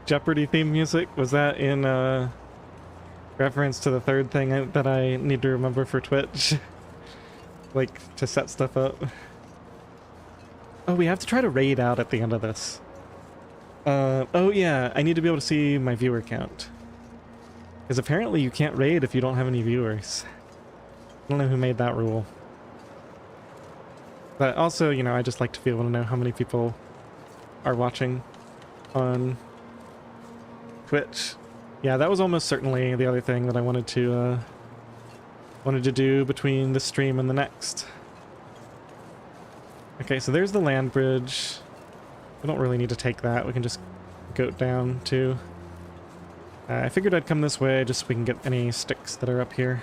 Jeopardy theme music? Was that in reference to the third thing that I need to remember for Twitch? Like, to set stuff up? Oh, we have to try to raid out at the end of this. Oh yeah, I need to be able to see my viewer count. Because apparently you can't raid if you don't have any viewers. I don't know who made that rule. But also, you know, I just like to be able to know how many people are watching on Twitch. Yeah, that was almost certainly the other thing that I wanted to do between this stream and the next. Okay, so there's the land bridge. We don't really need to take that. We can just go down too. I figured I'd come this way just so we can get any sticks that are up here.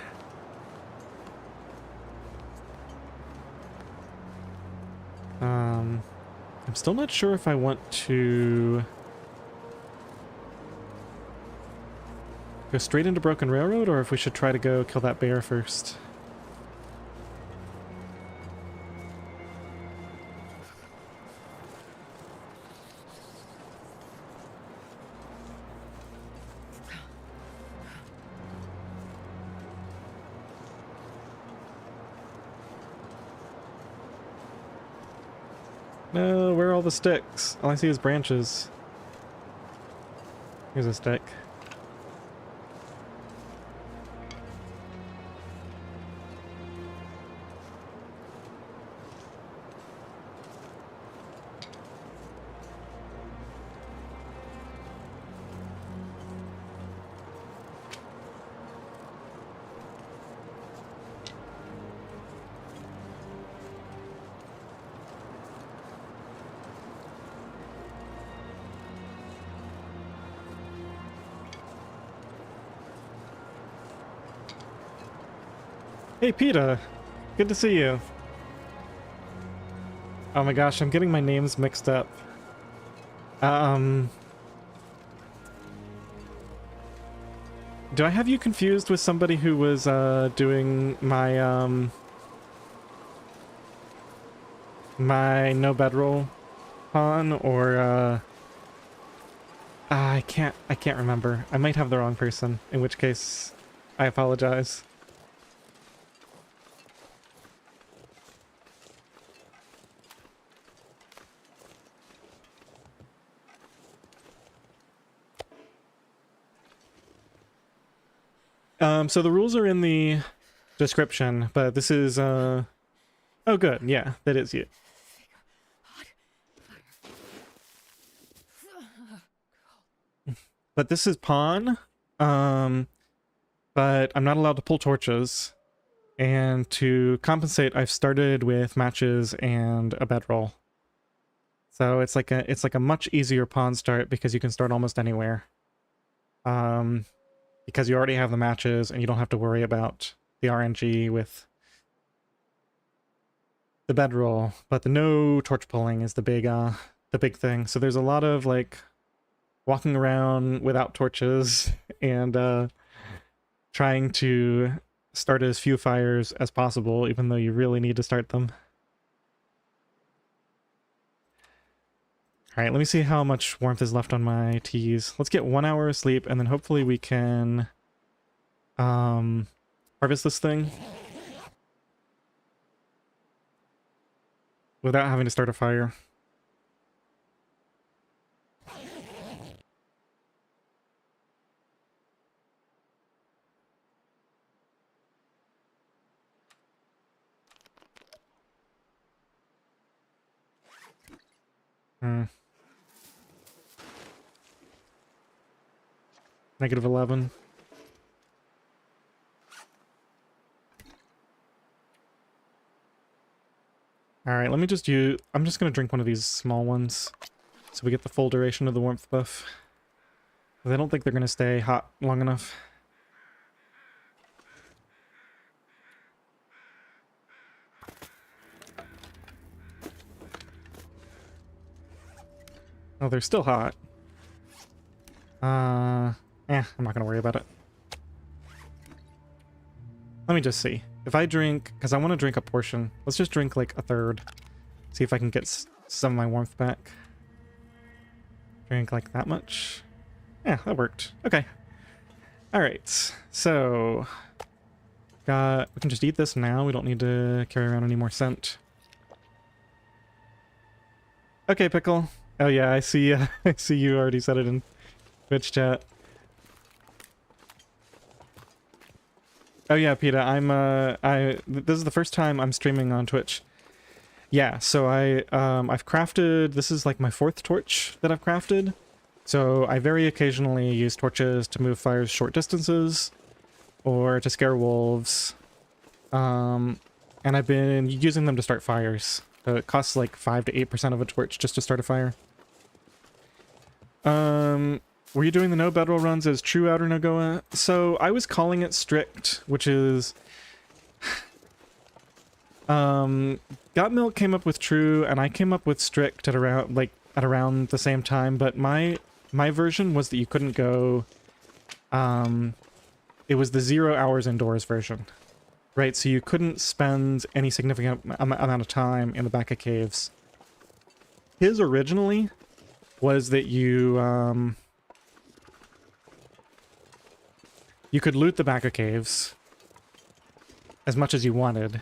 I'm still not sure if I want to go straight into Broken Railroad, or if we should try to go kill that bear first. No, where are all the sticks? All I see is branches. Here's a stick. Hey, PETA! Good to see you. Oh my gosh, I'm getting my names mixed up. Do I have you confused with somebody who was doing my my no bedroll pawn, or I can't remember. I might have the wrong person, in which case I apologize. So the rules are in the description, but this is oh good, yeah, that is you. But this is pawn. But I'm not allowed to pull torches. And to compensate, I've started with matches and a bedroll. So it's like a much easier pawn start because you can start almost anywhere. Because you already have the matches and you don't have to worry about the RNG with the bedroll. But the no torch pulling is the big thing. So there's a lot of like walking around without torches and trying to start as few fires as possible, even though you really need to start them. All right, let me see how much warmth is left on my teas. Let's get 1 hour of sleep, and then hopefully we can harvest this thing without having to start a fire. -11. Alright, let me just use... I'm just going to drink one of these small ones so we get the full duration of the warmth buff. I don't think they're going to stay hot long enough. Oh, they're still hot. I'm not gonna worry about it. Let me just see. If I drink, because I want to drink a portion, let's just drink like a third. See if I can get some of my warmth back. Drink like that much. Yeah, that worked. Okay. Alright, so... we can just eat this now. We don't need to carry around any more scent. Okay, Pickle. Oh yeah, I see, I see you already said it in Twitch chat. Oh yeah, Peta, this is the first time I'm streaming on Twitch. Yeah, so I've crafted, this is like my 4th torch that I've crafted. So I very occasionally use torches to move fires short distances, or to scare wolves. And I've been using them to start fires. So it costs like 5 to 8% of a torch just to start a fire. Were you doing the no bedroll runs as true OuterNOGOA? So I was calling it strict, which is... Got Milk came up with true, and I came up with strict at around the same time, but my version was that you couldn't go... it was the 0 hours indoors version. Right, so you couldn't spend any significant amount of time in the back of caves. His originally was that you could loot the back of caves as much as you wanted.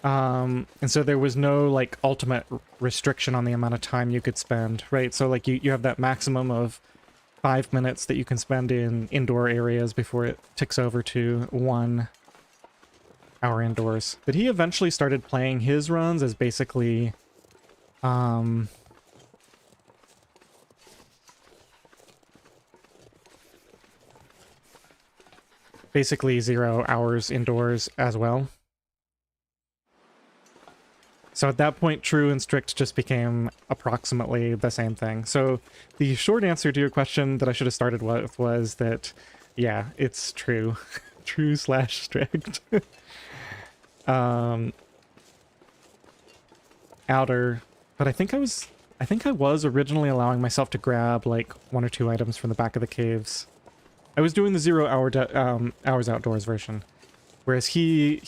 And so there was no, like, ultimate restriction on the amount of time you could spend, right? So, like, you have that maximum of 5 minutes that you can spend in indoor areas before it ticks over to 1 hour indoors. But he eventually started playing his runs as basically... basically 0 hours indoors as well. So at that point, true and strict just became approximately the same thing. So the short answer to your question that I should have started with was that, yeah, it's true. True / strict. Outer. But I think I was I think I was originally allowing myself to grab like 1 or 2 items from the back of the caves. I was doing the 0 hours outdoors version, whereas he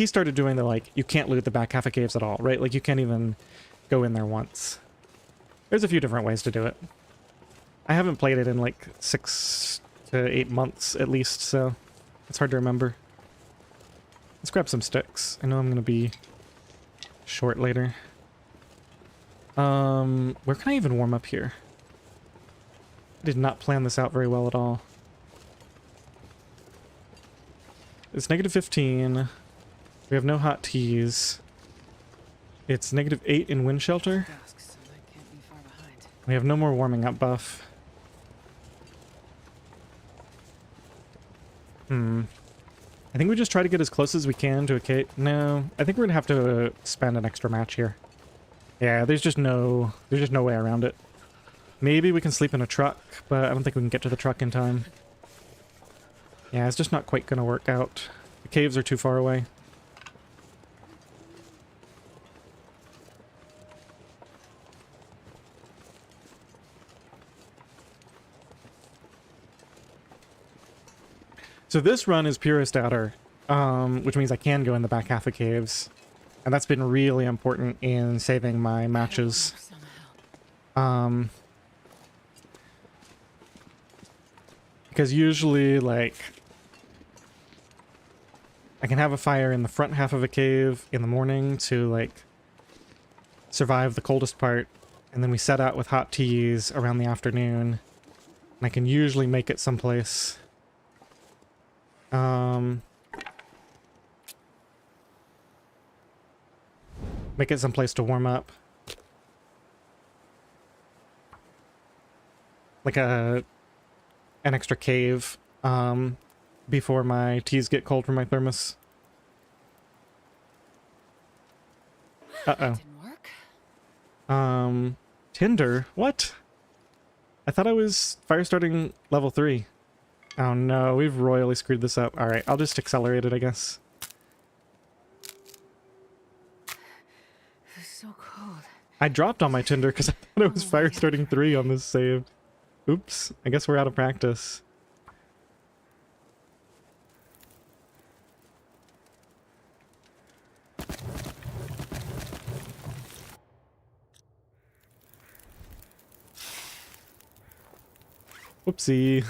started doing the like you can't loot the back half of caves at all, right? Like you can't even go in there once. There's a few different ways to do it. I haven't played it in like 6 to 8 months at least, so it's hard to remember. Let's grab some sticks. I know I'm gonna be short later. Where can I even warm up here? I did not plan this out very well at all. It's -15. We have no hot teas. It's -8 in wind shelter. Dusk, so I can't be far behind. We have no more warming up buff. I think we just try to get as close as we can to a cave. No, I think we're gonna have to spend an extra match here. Yeah, there's just no way around it. Maybe we can sleep in a truck, but I don't think we can get to the truck in time. Yeah, it's just not quite gonna work out. The caves are too far away. So this run is Purist Outer, which means I can go in the back half of caves. And that's been really important in saving my matches. Because usually, like, I can have a fire in the front half of a cave in the morning to, like, survive the coldest part. And then we set out with hot teas around the afternoon. And I can usually make it someplace. Make it someplace to warm up. Like an extra cave, before my teas get cold from my thermos. Uh-oh. Didn't work. Tinder? What? I thought I was fire starting level 3. Oh no, we've royally screwed this up. Alright, I'll just accelerate it, I guess. It's so cold. I dropped on my Tinder because I thought it was fire starting 3 on this save. Oops, I guess we're out of practice. Whoopsie.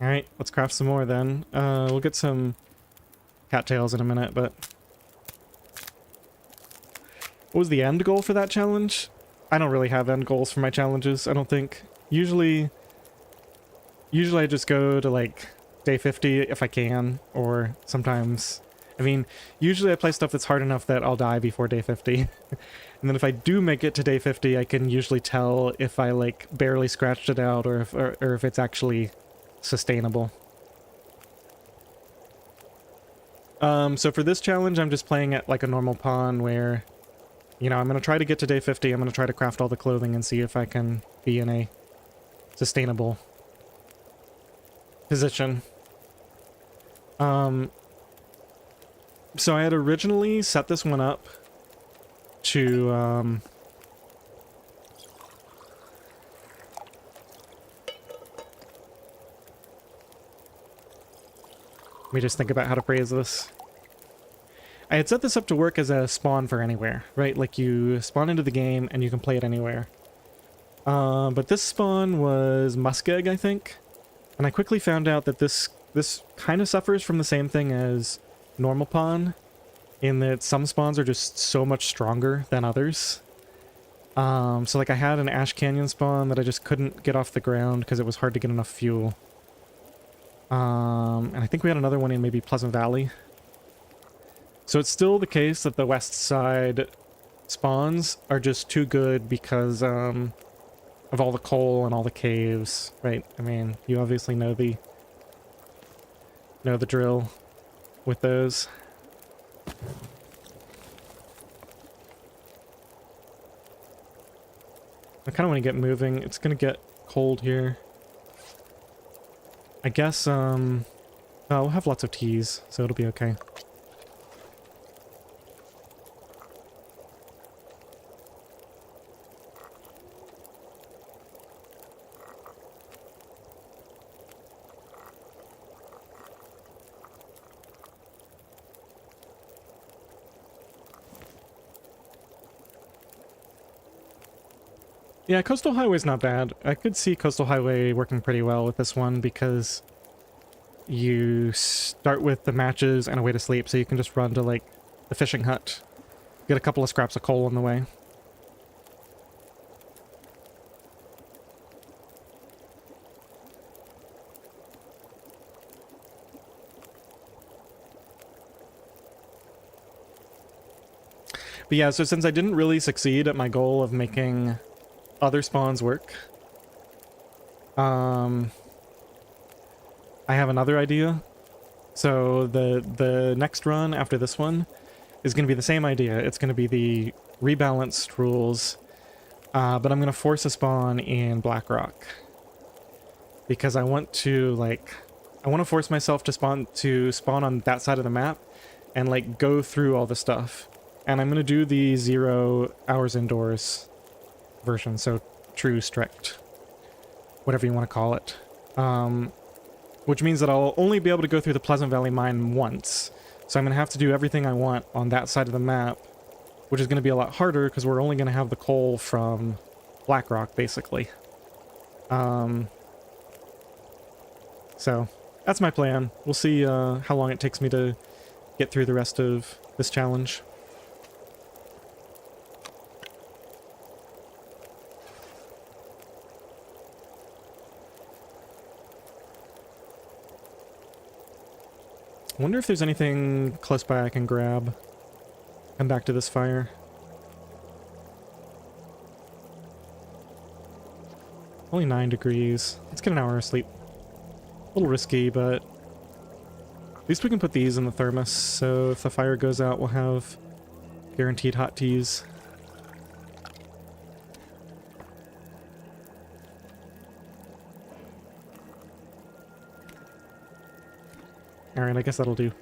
Alright, let's craft some more then. We'll get some cattails in a minute, but... What was the end goal for that challenge? I don't really have end goals for my challenges, I don't think. Usually I just go to, like, day 50 if I can, or sometimes... I mean, usually I play stuff that's hard enough that I'll die before day 50. And then if I do make it to day 50, I can usually tell if I, like, barely scratched it out or if it's actually sustainable. So for this challenge, I'm just playing at, like, a normal pawn where, you know, I'm going to try to get to day 50, I'm going to try to craft all the clothing and see if I can be in a sustainable position. So I had originally set this one up to, let me just think about how to phrase this. I had set this up to work as a spawn for anywhere, right? Like you spawn into the game and you can play it anywhere. But this spawn was muskeg, I think. And I quickly found out that this kind of suffers from the same thing as normal pawn, in that some spawns are just so much stronger than others. So like I had an Ash Canyon spawn that I just couldn't get off the ground because it was hard to get enough fuel. And I think we had another one in maybe Pleasant Valley. So it's still the case that the west side spawns are just too good because of all the coal and all the caves, right? I mean, you obviously know the drill with those. I kind of want to get moving. It's going to get cold here. I guess, oh, we'll have lots of teas, so it'll be okay. Yeah, Coastal Highway's not bad. I could see Coastal Highway working pretty well with this one because you start with the matches and a way to sleep, so you can just run to, like, the fishing hut. Get a couple of scraps of coal on the way. But yeah, so since I didn't really succeed at my goal of making other spawns work, I have another idea. So the next run after this one is going to be the same idea. It's going to be the rebalanced rules, but I'm going to force a spawn in Blackrock because I want to, like, I want to force myself to spawn on that side of the map and, like, go through all the stuff. And I'm going to do the 0 hours indoors version, so true strict, whatever you want to call it. Which means that I'll only be able to go through the Pleasant Valley mine once. So I'm going to have to do everything I want on that side of the map, which is going to be a lot harder because we're only going to have the coal from Blackrock, basically. So that's my plan. We'll see how long it takes me to get through the rest of this challenge. I wonder if there's anything close by I can grab. Come back to this fire. Only 9 degrees. Let's get an hour of sleep. A little risky, but at least we can put these in the thermos, so if the fire goes out, we'll have guaranteed hot teas. Alright, I guess that'll do.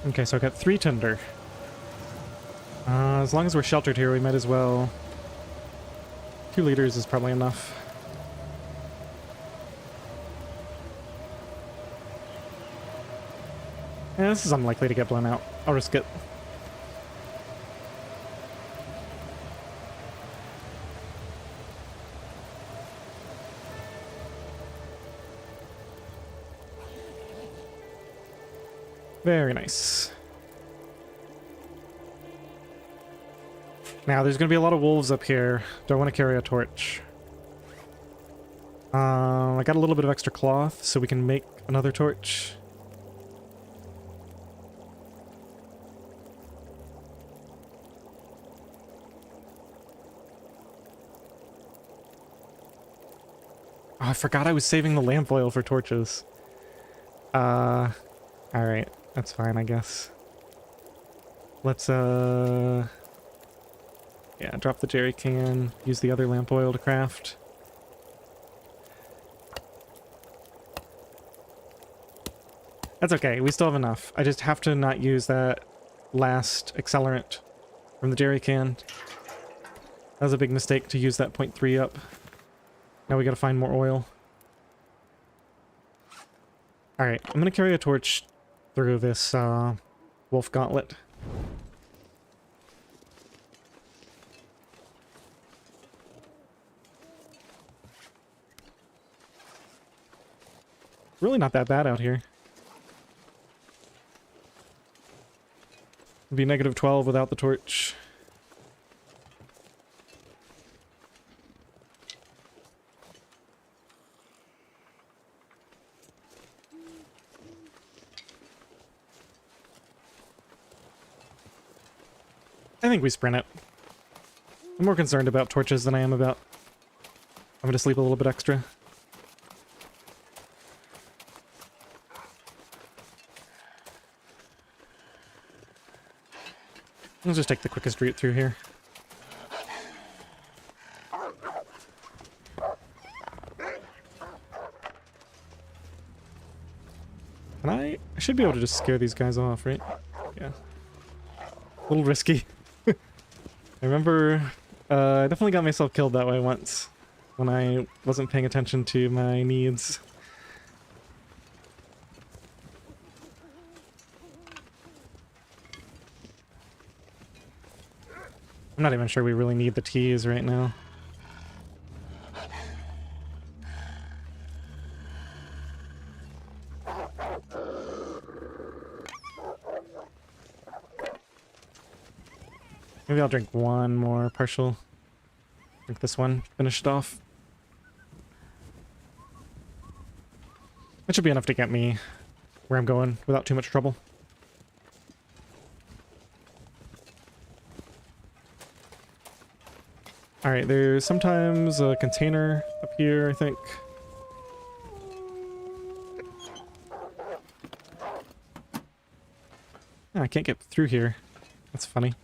Okay, so I got 3 tinder. As long as we're sheltered here, we might as well... 2 liters is probably enough. Yeah, this is unlikely to get blown out. I'll risk it. Very nice. Now, there's going to be a lot of wolves up here. Don't want to carry a torch. I got a little bit of extra cloth, so we can make another torch. Oh, I forgot I was saving the lamp oil for torches. Alright. That's fine, I guess. Let's, yeah, drop the jerry can, use the other lamp oil to craft. That's okay, we still have enough. I just have to not use that last accelerant from the jerry can. That was a big mistake to use that 0.3 up. Now we gotta find more oil. Alright, I'm gonna carry a torch through this wolf gauntlet. Really not that bad out here. It'd be -12 without the torch. I think we sprint it. I'm more concerned about torches than I am about having to sleep a little bit extra. Let's just take the quickest route through here. And I should be able to just scare these guys off, right? Yeah. A little risky. I remember I definitely got myself killed that way once when I wasn't paying attention to my needs. I'm not even sure we really need the teas right now. Maybe I'll drink one more partial. Drink this one, finish it off. That should be enough to get me where I'm going without too much trouble. Alright, there's sometimes a container up here, I think. Oh, I can't get through here. That's funny.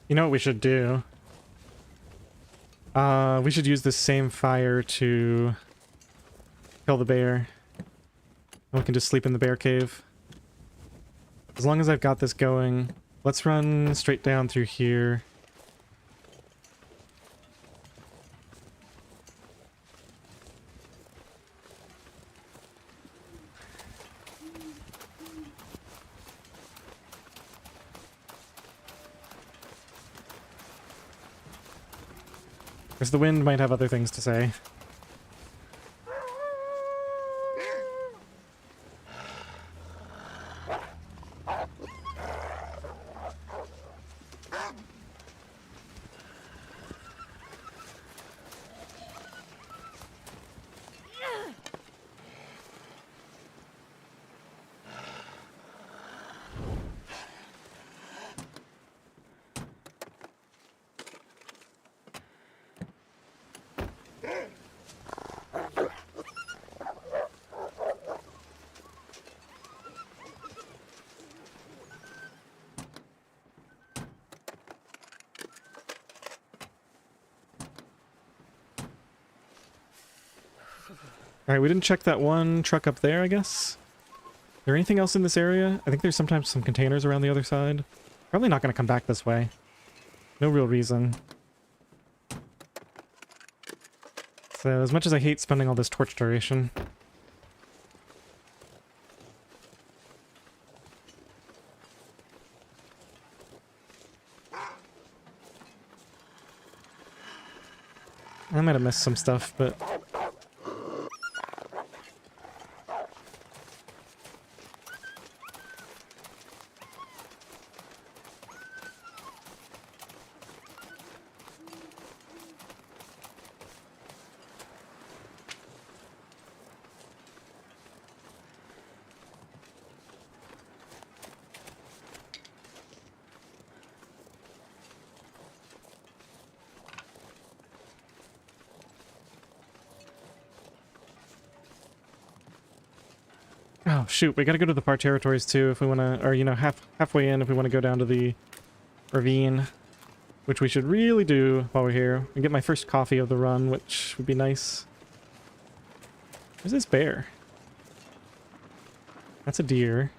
You know what we should do? We should use this same fire to kill the bear. And we can just sleep in the bear cave. As long as I've got this going, let's run straight down through here. Because the wind might have other things to say. Alright, we didn't check that one truck up there, I guess. Is there anything else in this area? I think there's sometimes some containers around the other side. Probably not going to come back this way. No real reason. So, as much as I hate spending all this torch duration... I might have missed some stuff, but... Oh, shoot, we gotta go to the Par territories too if we wanna, or, you know, halfway in if we wanna go down to the ravine. Which we should really do while we're here. And get my first coffee of the run, which would be nice. Where's this bear? That's a deer.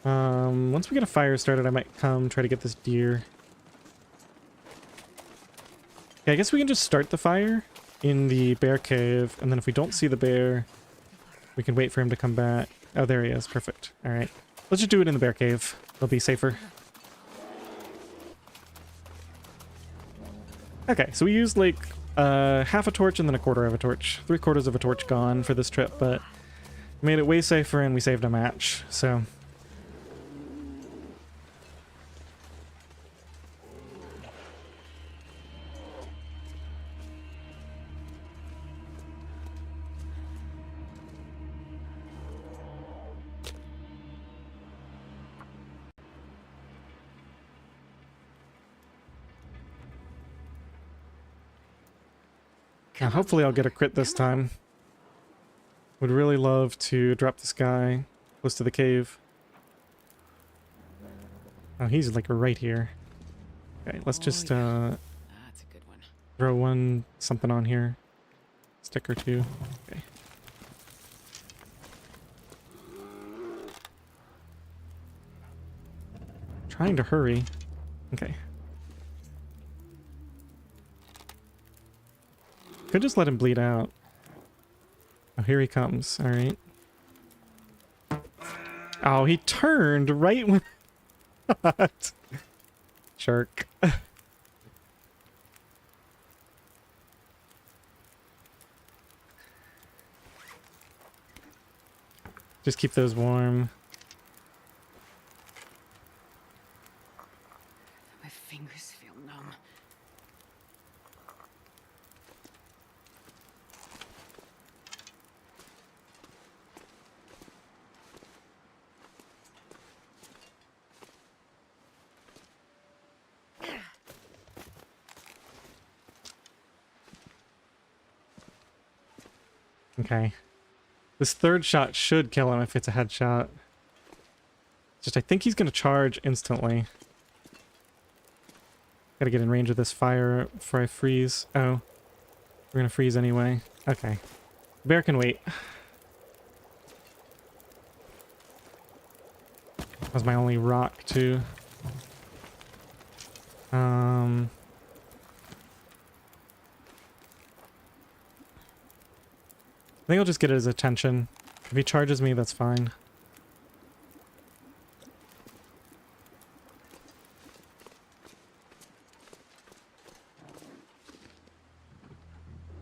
Once we get a fire started, I might come try to get this deer. Okay, I guess we can just start the fire in the bear cave, and then if we don't see the bear... we can wait for him to come back. Oh, there he is. Perfect. Alright. Let's just do it in the bear cave. It'll be safer. Okay, so we used like half a torch and then a quarter of a torch. 3/4 of a torch gone for this trip, but made it way safer and we saved a match, so. Now, hopefully I'll get a crit this time. Would really love to drop this guy close to the cave. Oh, he's like right here. Okay, let's just That's a good one. throw something on here. Stick or two. Okay. Trying to hurry. Okay. Could just let him bleed out. Oh, here he comes. All right. Oh, he turned right when... What? Shark. Just keep those warm. My fingers feel numb. Okay. This third shot should kill him if it's a headshot. Just I think he's going to charge instantly. Gotta get in range of this fire before I freeze. Oh. We're going to freeze anyway. Okay. Bear can wait. That was my only rock, too. I think I'll just get his attention. If he charges me, that's fine.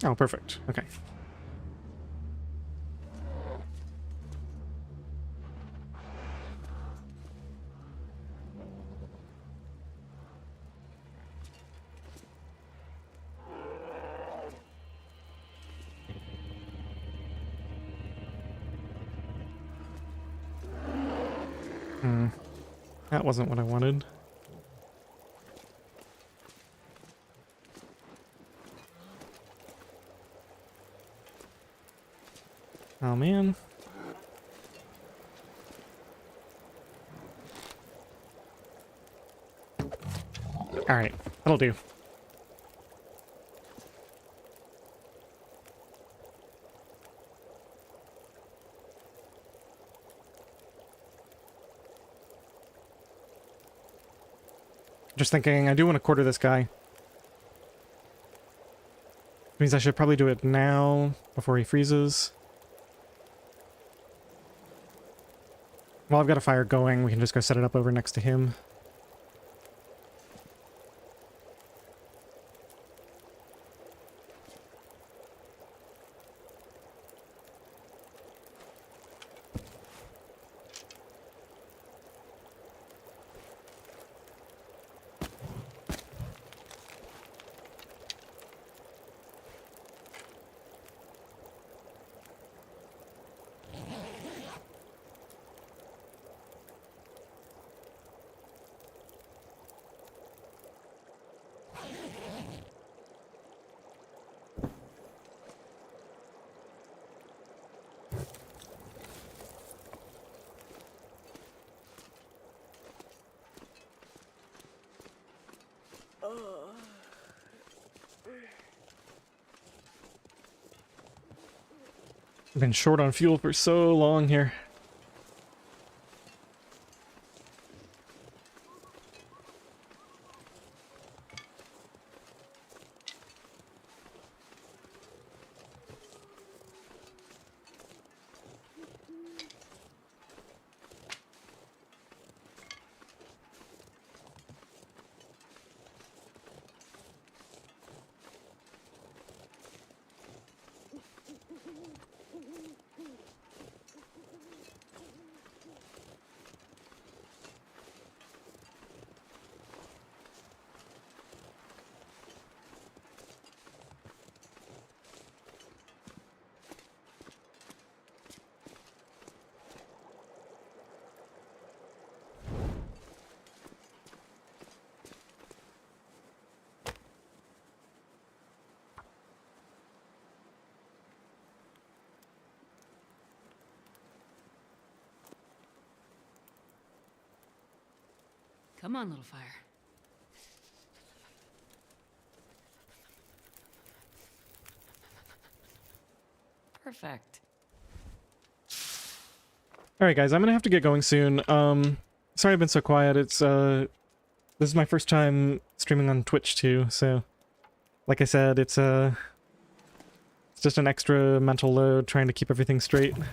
Oh, perfect. Okay. That wasn't what I wanted. Oh, man. Alright, that'll do. Just thinking, I do want to quarter this guy. Means I should probably do it now, before he freezes. Well, I've got a fire going, we can just go set it up over next to him. Been short on fuel for so long here. Come on, little fire. Perfect. Alright guys, I'm gonna have to get going soon. Sorry I've been so quiet. It's this is my first time streaming on Twitch too, so like I said, it's just an extra mental load trying to keep everything straight. I'm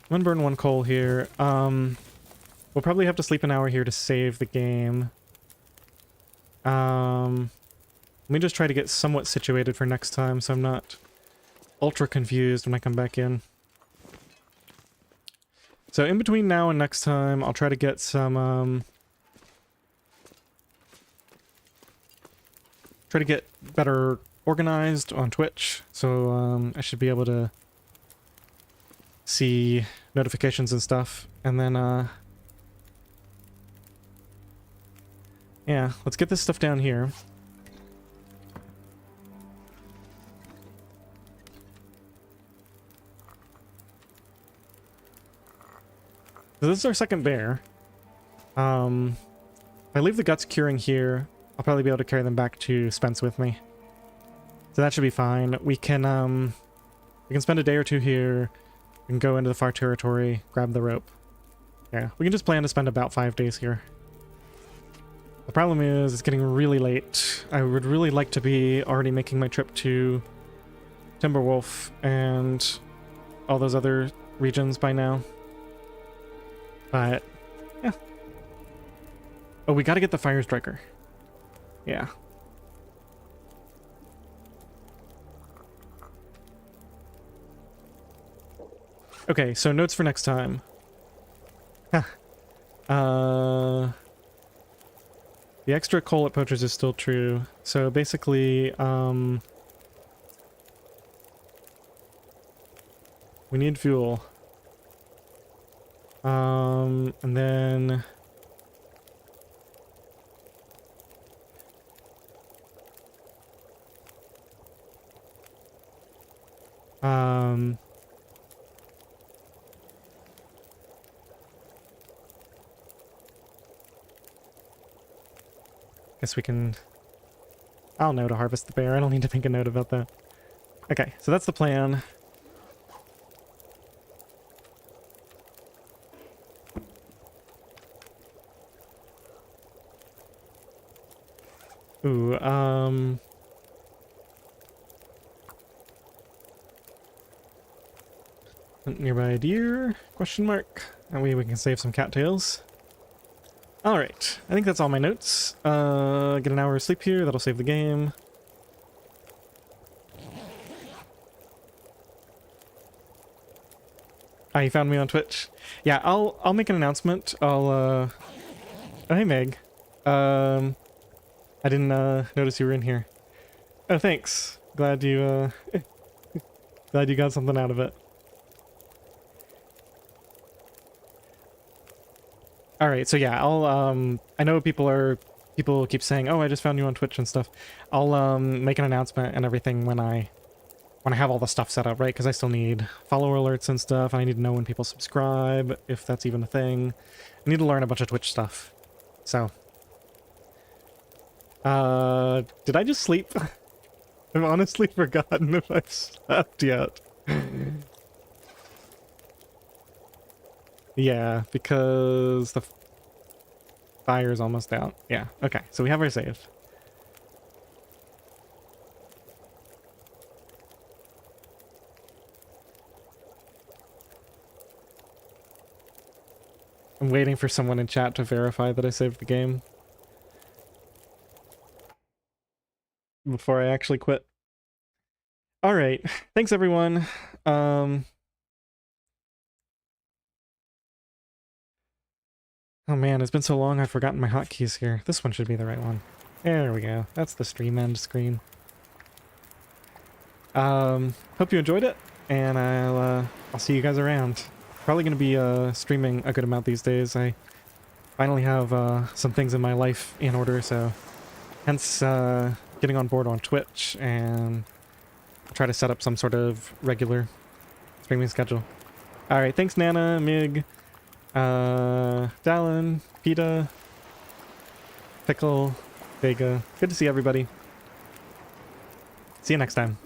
gonna burn one coal here. We'll probably have to sleep an hour here to save the game. Let me just try to get somewhat situated for next time so I'm not ultra confused when I come back in. So in between now and next time, I'll try to get some, try to get better organized on Twitch. So, I should be able to see notifications and stuff. And then, yeah, let's get this stuff down here. So this is our second bear. If I leave the guts curing here, I'll probably be able to carry them back to Spence with me. So that should be fine. We can spend a day or two here, we can go into the far territory, grab the rope. Yeah, we can just plan to spend about 5 days here. The problem is, it's getting really late. I would really like to be already making my trip to Timberwolf and all those other regions by now. But, yeah. Oh, we gotta get the Fire Striker. Yeah. Okay, so notes for next time. Huh. The extra coal at Poacher's is still true. So basically, we need fuel. And then guess we can, I'll know to harvest the bear. I don't need to make a note about that. Okay, so that's the plan. Ooh, nearby deer? Question mark. That way we can save some cattails. Alright, I think that's all my notes. Get an hour of sleep here, that'll save the game. Ah, you found me on Twitch? Yeah, I'll make an announcement. Oh, hey Meg. I didn't notice you were in here. Oh, thanks. Glad you glad you got something out of it. All right, so yeah, I'll I know people keep saying, "Oh, I just found you on Twitch and stuff." I'll make an announcement and everything when I have all the stuff set up, right? Because I still need follower alerts and stuff, and I need to know when people subscribe, if that's even a thing. I need to learn a bunch of Twitch stuff. So, did I just sleep? I've honestly forgotten if I've slept yet. Yeah, because the fire's almost out. Yeah, okay, so we have our save. I'm waiting for someone in chat to verify that I saved the game before I actually quit. All right, thanks everyone. Oh man, it's been so long I've forgotten my hotkeys here. This one should be the right one. There we go. That's the stream end screen. Hope you enjoyed it, and I'll see you guys around. Probably gonna be streaming a good amount these days. I finally have some things in my life in order, so hence getting on board on Twitch and try to set up some sort of regular streaming schedule. Alright, thanks Nana, Mig, Dallin, Peta, Pickle, Vega. Good to see everybody. See you next time.